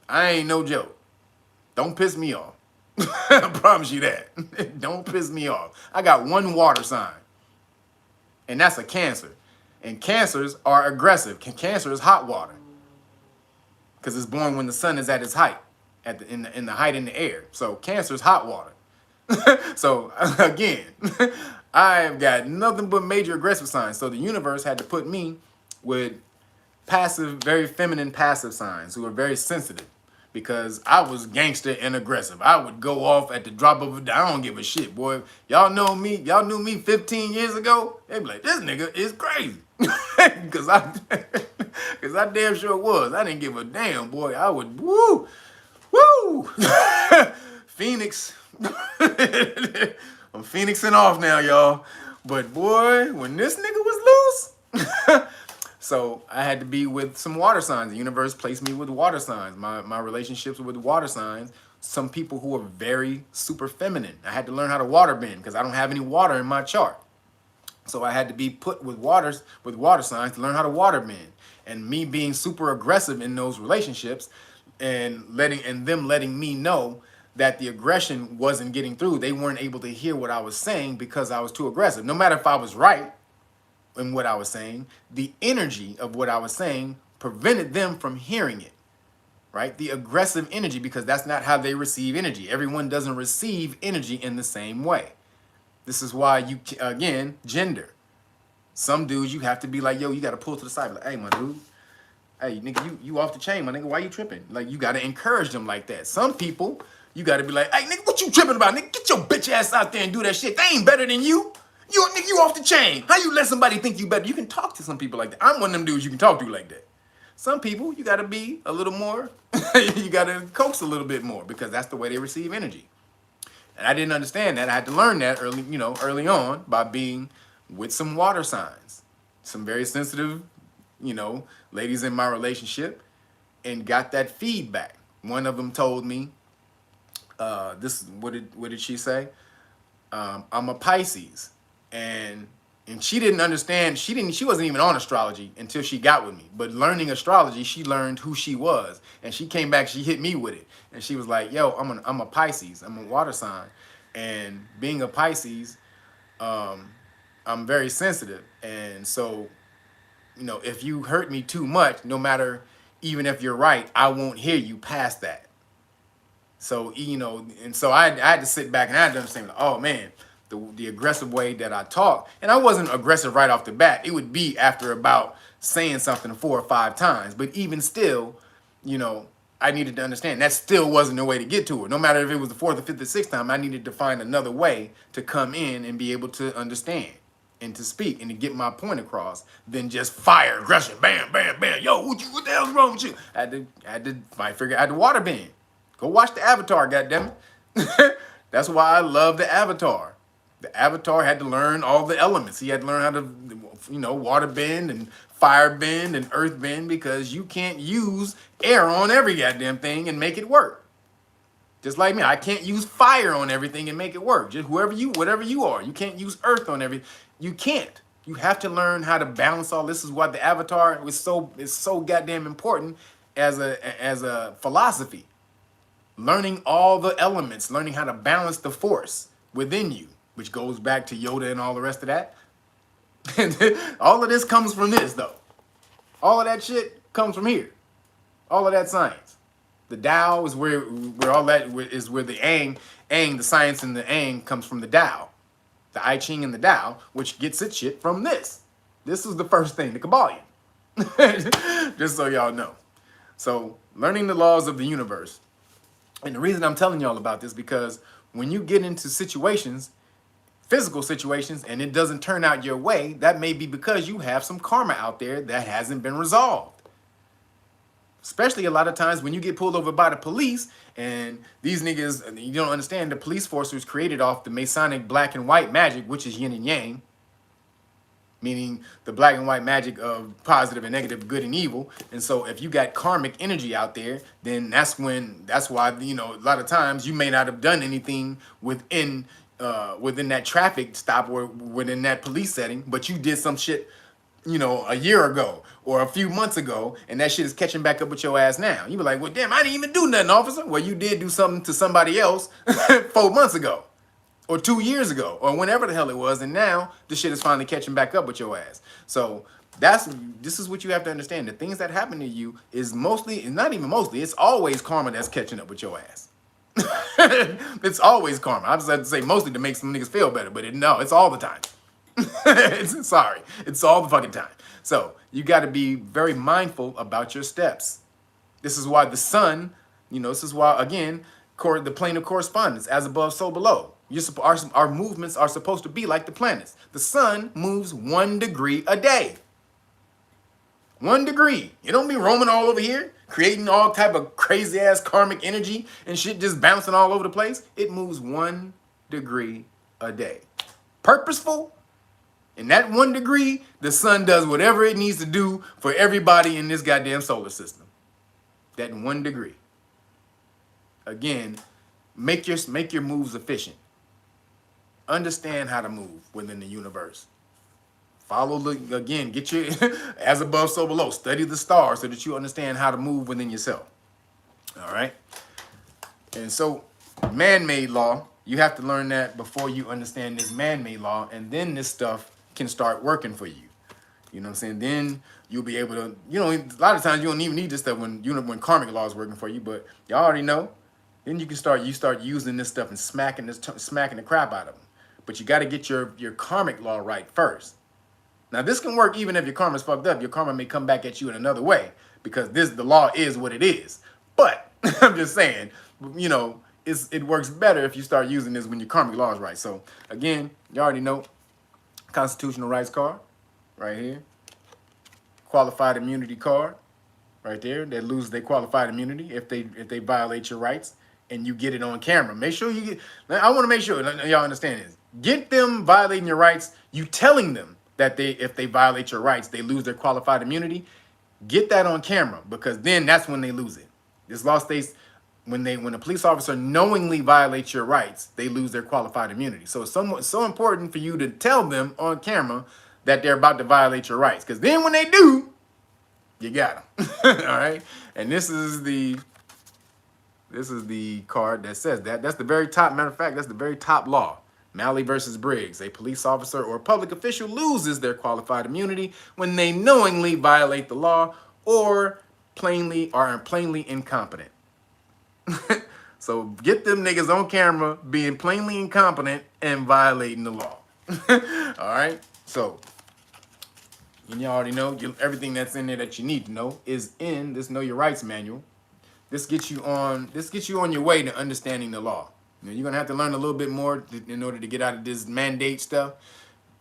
S1: I ain't no joke. Don't piss me off. I promise you that. Don't piss me off. I got one water sign, and that's a Cancer. And Cancers are aggressive. Cancer is hot water because it's born when the sun is at its height, in the height in the air. So Cancer is hot water. So again, I've got nothing but major aggressive signs. So the universe had to put me with passive, very feminine passive signs who are very sensitive, because I was gangster and aggressive. I would go off at the drop of a dime. I don't give a shit, boy. Y'all know me. Y'all knew me 15 years ago. They'd be like, this nigga is crazy. Because I damn sure was. I didn't give a damn, boy. I would, woo. Phoenix. I'm phoenixing off now, y'all. But boy, when this nigga was loose, so I had to be with some water signs. The universe placed me with water signs. My relationships with water signs. Some people who are very super feminine. I had to learn how to water bend because I don't have any water in my chart. So I had to be put with water signs to learn how to water bend. And me being super aggressive in those relationships and them letting me know that the aggression wasn't getting through. They weren't able to hear what I was saying because I was too aggressive. No matter if I was right in what I was saying, the energy of what I was saying prevented them from hearing it, right? The aggressive energy, because that's not how they receive energy. Everyone doesn't receive energy in the same way. This is why again, gender. Some dudes, you have to be like, yo, you got to pull to the side. Like, hey, my dude. Hey, nigga, you off the chain, my nigga. Why you tripping? Like, you got to encourage them like that. Some people, you got to be like, hey, nigga, what you tripping about? Nigga, get your bitch ass out there and do that shit. They ain't better than you. Nigga, you off the chain. How you let somebody think you better? You can talk to some people like that. I'm one of them dudes you can talk to like that. Some people, you got to be a little more, you got to coax a little bit more, because that's the way they receive energy. And I didn't understand that. I had to learn that early on by being with some water signs, some very sensitive, ladies in my relationship, and got that feedback. One of them told me, what did she say? I'm a Pisces, and she didn't understand. She wasn't even on astrology until she got with me. But learning astrology, she learned who she was, and she came back. She hit me with it, and she was like, "Yo, I'm a Pisces. I'm a water sign, and being a Pisces, I'm very sensitive, and so, if you hurt me too much, no matter, even if you're right, I won't hear you past that." So, and so I had to sit back and I had to understand, oh man, the aggressive way that I talk, and I wasn't aggressive right off the bat. It would be after about saying something 4 or 5 times. But even still, I needed to understand that still wasn't the way to get to it. No matter if it was the fourth or fifth or sixth time, I needed to find another way to come in and be able to understand and to speak and to get my point across than just fire, aggression, bam, bam, bam. Yo, what the hell's wrong with you? I had to fight, figure out the water bend. Go watch the Avatar, goddammit. That's why I love the Avatar. The Avatar had to learn all the elements. He had to learn how to, water bend and fire bend and earth bend, because you can't use air on every goddamn thing and make it work. Just like me, I can't use fire on everything and make it work. Just whatever you are, you can't use earth on everything. You can't. You have to learn how to balance all. This is why the Avatar is so goddamn important as a philosophy. Learning all the elements, learning how to balance the force within you, which goes back to Yoda and all the rest of that. All of this comes from this, though. All of that shit comes from here. All of that science. The Tao is where all that is, where the the science and the Ang comes from the Tao. The I Ching and the Tao, which gets its shit from this. This is the first thing, the Kabbalion. Just so y'all know. So, learning the laws of the universe. And the reason I'm telling y'all about this, because when you get into situations, physical situations, and it doesn't turn out your way, that may be because you have some karma out there that hasn't been resolved. Especially a lot of times when you get pulled over by the police, and these niggas, you don't understand, the police force was created off the Masonic black and white magic, which is yin and yang, meaning the black and white magic of positive and negative, good and evil. And so if you got karmic energy out there, then that's why, a lot of times you may not have done anything within that traffic stop or within that police setting, but you did some shit, a year ago or a few months ago, and that shit is catching back up with your ass now. You be like, well, damn, I didn't even do nothing, officer. Well, you did do something to somebody else 4 months ago or 2 years ago or whenever the hell it was, and now the shit is finally catching back up with your ass. So this is what you have to understand. The things that happen to you is not even mostly, it's always karma that's catching up with your ass. It's always karma. I just have to say mostly to make some niggas feel better, but no, it's all the time. It's all the fucking time. So you got to be very mindful about your steps. This is why the sun, this is why, again, the plane of correspondence, as above, so below. Our movements are supposed to be like the planets. The sun moves 1 degree a day. 1 degree. You don't be roaming all over here, creating all type of crazy ass karmic energy and shit just bouncing all over the place. It moves 1 degree a day. Purposeful. In that 1 degree, the sun does whatever it needs to do for everybody in this goddamn solar system. That 1 degree. Again, make your moves efficient. Understand how to move within the universe. Get your, as above, so below. Study the stars so that you understand how to move within yourself. All right? And so, man-made law, you have to learn that before you understand this man-made law, and then this stuff can start working for you. You know what I'm saying? Then you'll be able to, a lot of times you don't even need this stuff when karmic law is working for you, but you already know. Then you start using this stuff and smacking the crap out of them. But you got to get your karmic law right first. Now, this can work even if your karma's fucked up. Your karma may come back at you in another way, because the law is what it is. But I'm just saying, it works better if you start using this when your karmic law is right. So again, you already know, constitutional rights card right here, qualified immunity card right there. That loses their qualified immunity if they violate your rights, and you get it on camera. Make sure you get. I want to make sure y'all understand this. Get them violating your rights. You telling them that if they violate your rights, they lose their qualified immunity. Get that on camera, because then that's when they lose it. This law states when a police officer knowingly violates your rights, they lose their qualified immunity. So it's so important for you to tell them on camera that they're about to violate your rights, because then when they do, you got them. All right. And this is the card that says that. That's the very top. Matter of fact, that's the very top law. Malley versus Briggs. A police officer or public official loses their qualified immunity when they knowingly violate the law or are plainly incompetent. So get them niggas on camera being plainly incompetent and violating the law. All right. So, and you already know everything that's in there that you need to know is in this Know Your Rights manual. this gets you on your way to understanding the law. You know, you're gonna have to learn a little bit more in order to get out of this mandate stuff.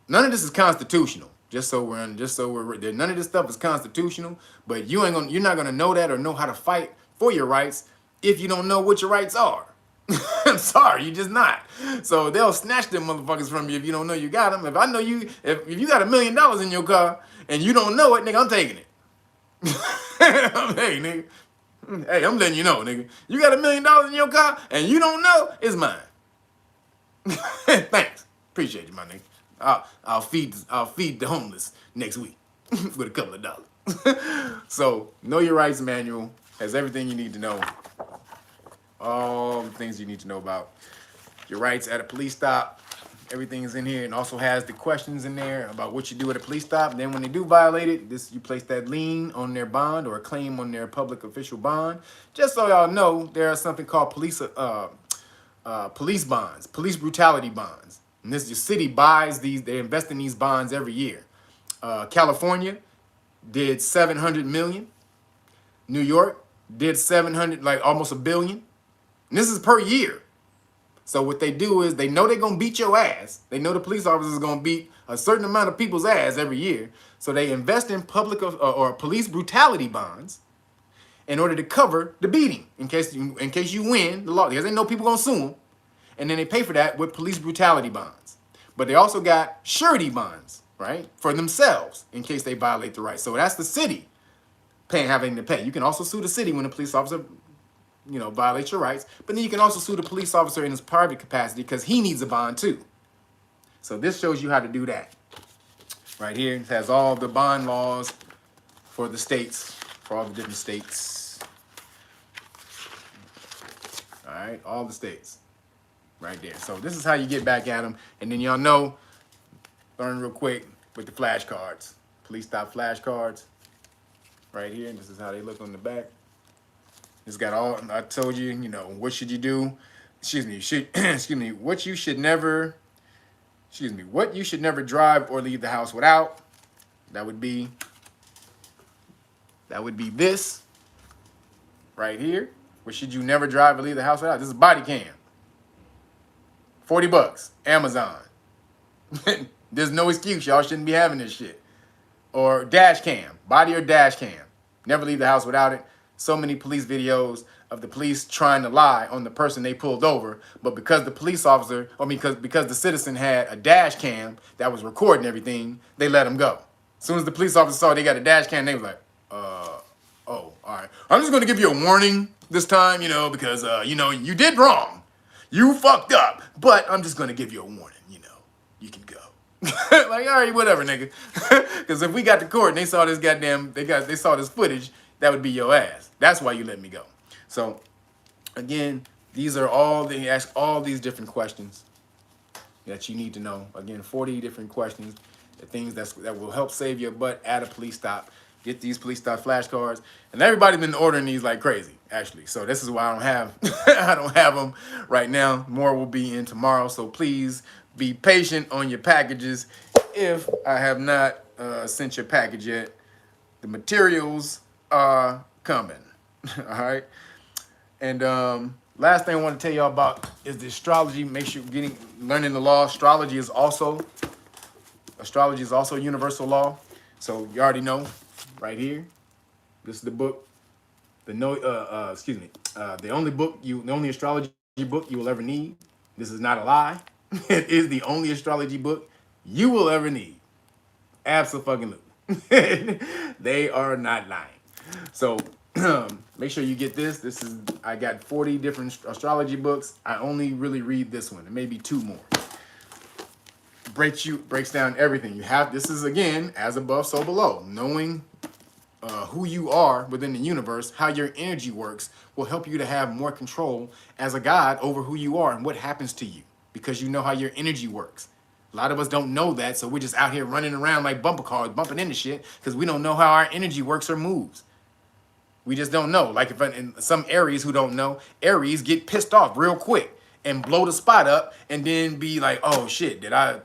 S1: None of this is constitutional. None of this stuff is constitutional. But you're not gonna know that or know how to fight for your rights if you don't know what your rights are. I'm sorry, you're just not. So they'll snatch them motherfuckers from you if you don't know you got them. If I know you, if you got $1 million in your car and you don't know it, nigga, I'm taking it. Hey, nigga. Hey, I'm letting you know, nigga. You got $1 million in your car and you don't know, it's mine. Thanks. Appreciate you, my nigga. I'll feed the homeless next week with a couple of dollars. So, Know Your Rights manual has everything you need to know. All the things you need to know about your rights at a police stop. Everything is in here, and also has the questions in there about what you do at a police stop. And then when they do violate it, you place that lien on their bond or a claim on their public official bond. Just so y'all know, there's something called police bonds, police brutality bonds. And this, your city buys these, they invest in these bonds every year. California did 700 million. New York did 700, like almost $1 billion. And this is per year. So what they do is they know they're going to beat your ass. They know the police officers are going to beat a certain amount of people's ass every year. So they invest in public or police brutality bonds in order to cover the beating in case you win the law. Because they know people going to sue them. And then they pay for that with police brutality bonds. But they also got surety bonds, right, for themselves in case they violate the rights. So that's the city having to pay. You can also sue the city when a police officer, you know, violates your rights. But then you can also sue the police officer in his private capacity because he needs a bond too. So this shows you how to do that. Right here, it has all the bond laws for the states, for all the different states. All right, all the states. Right there. So this is how you get back at them. And then y'all know, learn real quick with the flashcards. Police stop flashcards. Right here. And this is how they look on the back. It's got all, I told you, you know, what should you do? What you should never drive or leave the house without. That would be this right here. What should you never drive or leave the house without? This is body cam. $40, Amazon. There's no excuse. Y'all shouldn't be having this shit. Or dash cam, body or dash cam. Never leave the house without it. So many police videos of the police trying to lie on the person they pulled over, but because the police officer, because the citizen had a dash cam that was recording everything, they let him go. As soon as the police officer saw they got a dash cam, they was like, oh, all right. I'm just gonna give you a warning this time, you know, because you know, you did wrong. You fucked up, but I'm just gonna give you a warning, you know, you can go. Like, all right, whatever, nigga. Because if we got to court and they saw this goddamn, they saw this footage, that would be your ass. That's why you let me go. So, again, these are all, they ask all these different questions that you need to know. Again, 40 different questions, the things that will help save your butt at a police stop. Get these police stop flashcards. And everybody's been ordering these like crazy, actually. So this is why I don't have I don't have them right now. More will be in tomorrow. So please be patient on your packages. If I have not sent your package yet, the materials are coming. All right. And last thing I want to tell y'all about is the astrology. Make sure you're learning the law. Astrology is also universal law. So you already know. Right here, this is the book. The only astrology book you will ever need. This is not a lie. It is the only astrology book you will ever need. Absolutely. They are not lying. So make sure you get this. I got 40 different astrology books. I only really read this one, and maybe 2 more. Breaks down everything. This is, again, as above, so below. Knowing who you are within the universe, how your energy works, will help you to have more control as a god over who you are and what happens to you, because you know how your energy works. A lot of us don't know that, so we're just out here running around like bumper cars, bumping into shit, because we don't know how our energy works or moves. We just don't know. Like, if in some Aries who don't know, Aries get pissed off real quick and blow the spot up and then be like, oh shit, did I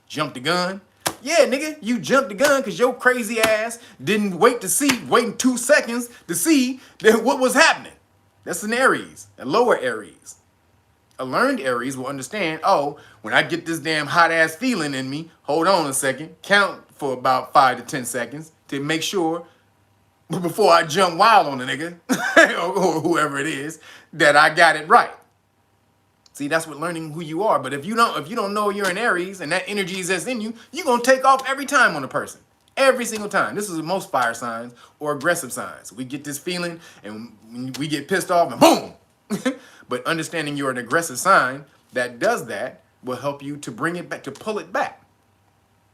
S1: jump the gun? Yeah, nigga, you jumped the gun because your crazy ass didn't waiting 2 seconds to see what was happening. That's an Aries, a lower Aries. A learned Aries will understand, oh, when I get this damn hot ass feeling in me, hold on a second, count for about 5 to 10 seconds to make sure before I jump wild on the nigga or whoever it is that I got it right. See, that's what learning who you are. But if you don't know you're an Aries and that energy is that's in you, you're gonna take off every time on a person. Every single time. This is most fire signs or aggressive signs. We get this feeling and we get pissed off and boom. But understanding you're an aggressive sign that does that will help you to bring it back, to pull it back.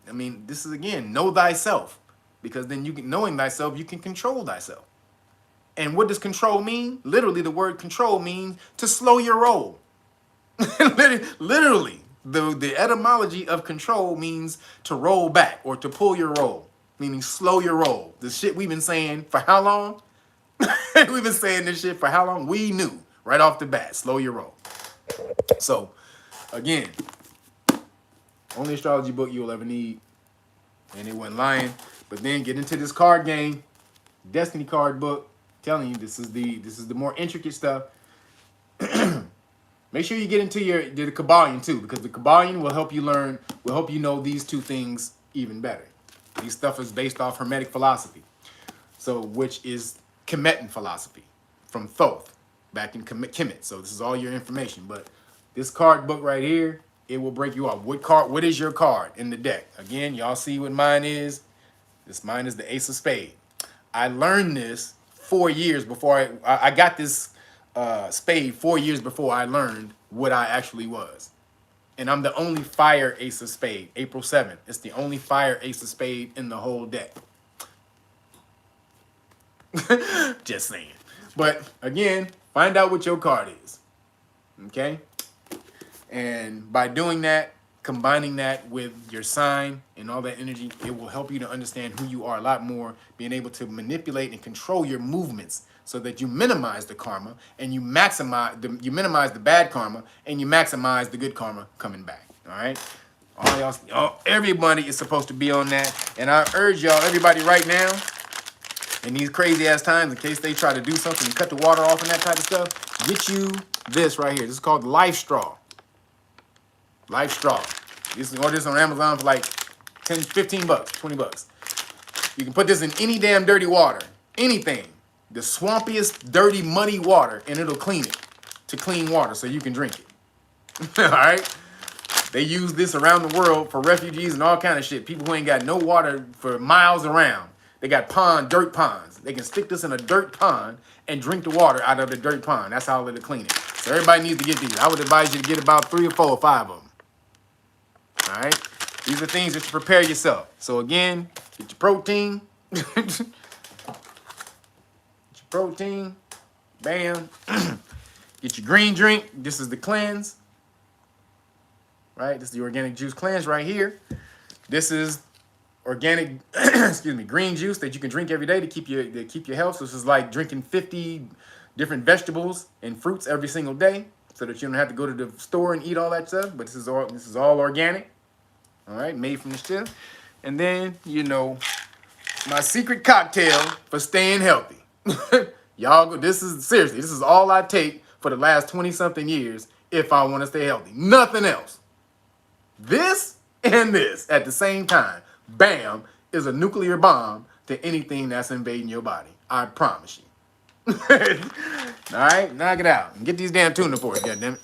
S1: I mean, this is again, know thyself. Because then knowing thyself, you can control thyself. And what does control mean? Literally, the word control means to slow your roll. Literally, the etymology of control means to roll back or to pull your roll, meaning slow your roll. The shit we've been saying for how long? We've been saying this shit for how long? We knew right off the bat, slow your roll. So, again, only astrology book you'll ever need, and it wasn't lying. But then get into this card game, Destiny card book. I'm telling you, this is the more intricate stuff. Make sure you get into the Kabbalion too, because the Kabbalion will help you learn, will help you know these two things even better. These stuff is based off Hermetic philosophy, so which is Kemetan philosophy from Thoth, back in Kemet. So this is all your information. But this card book right here, it will break you off. What is your card in the deck? Again, y'all see what mine is. Mine is the Ace of Spades. I learned this 4 years before I got this spade 4 years before I learned what I actually was. And I'm the only fire Ace of Spade, April 7th. It's the only fire Ace of Spade in the whole deck. Just saying. But again, find out what your card is. Okay? And by doing that, combining that with your sign and all that energy, it will help you to understand who you are a lot more, being able to manipulate and control your movements so that you minimize the karma and you minimize the bad karma and you maximize the good karma coming back. All right? All y'all, everybody is supposed to be on that. And I urge y'all, everybody right now, in these crazy ass times, in case they try to do something and cut the water off and that type of stuff, get you this right here. This is called Life Straw. Life Straw. You can order this on Amazon for like 10, 15 bucks, 20 bucks. You can put this in any damn dirty water, anything. The swampiest, dirty, muddy water, and it'll clean it to clean water so you can drink it. All right? They use this around the world for refugees and all kind of shit. People who ain't got no water for miles around. They got dirt ponds. They can stick this in a dirt pond and drink the water out of the dirt pond. That's how it'll clean it. So everybody needs to get these. I would advise you to get about 3 or 4 or 5 of them. All right? These are things that you prepare yourself. So again, get your protein. Get your protein. Bam. Get your green drink. This is the cleanse. Right? This is the organic juice cleanse right here. This is organic, green juice that you can drink every day to keep your health. So this is like drinking 50 different vegetables and fruits every single day, so that you don't have to go to the store and eat all that stuff. But this is all organic. All right, made from the shit. And then, my secret cocktail for staying healthy. Y'all, this is all I take for the last 20-something years if I want to stay healthy. Nothing else. This and this at the same time, bam, is a nuclear bomb to anything that's invading your body. I promise you. All right, knock it out. And get these damn tuna for it, goddammit.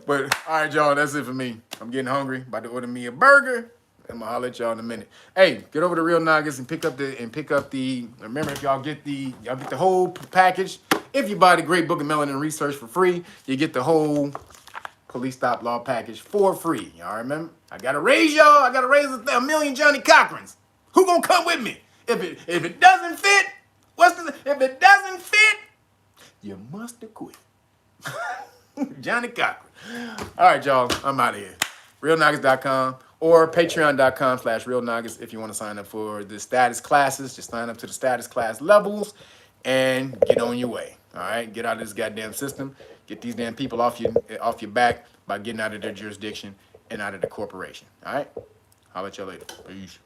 S1: But all right, y'all, that's it for me. I'm getting hungry. About to order me a burger. I'm gonna holler at y'all in a minute. Hey, get over to Real Nagas and pick up the. Remember, if y'all get the whole package. If you buy the Great Book of Melanin Research for free, you get the whole Police Stop Law package for free. Y'all remember? I gotta raise y'all. I gotta raise a million Johnny Cochrans. Who gonna come with me? If it doesn't fit, if it doesn't fit, you must have quit. Johnny Cochran. All right, y'all. I'm out of here. RealNagas.com or Patreon.com/RealNagas if you want to sign up for the status classes. Just sign up to the status class levels and get on your way. All right, get out of this goddamn system. Get these damn people off your back by getting out of their jurisdiction and out of the corporation. All right, I'll let y'all later. Peace.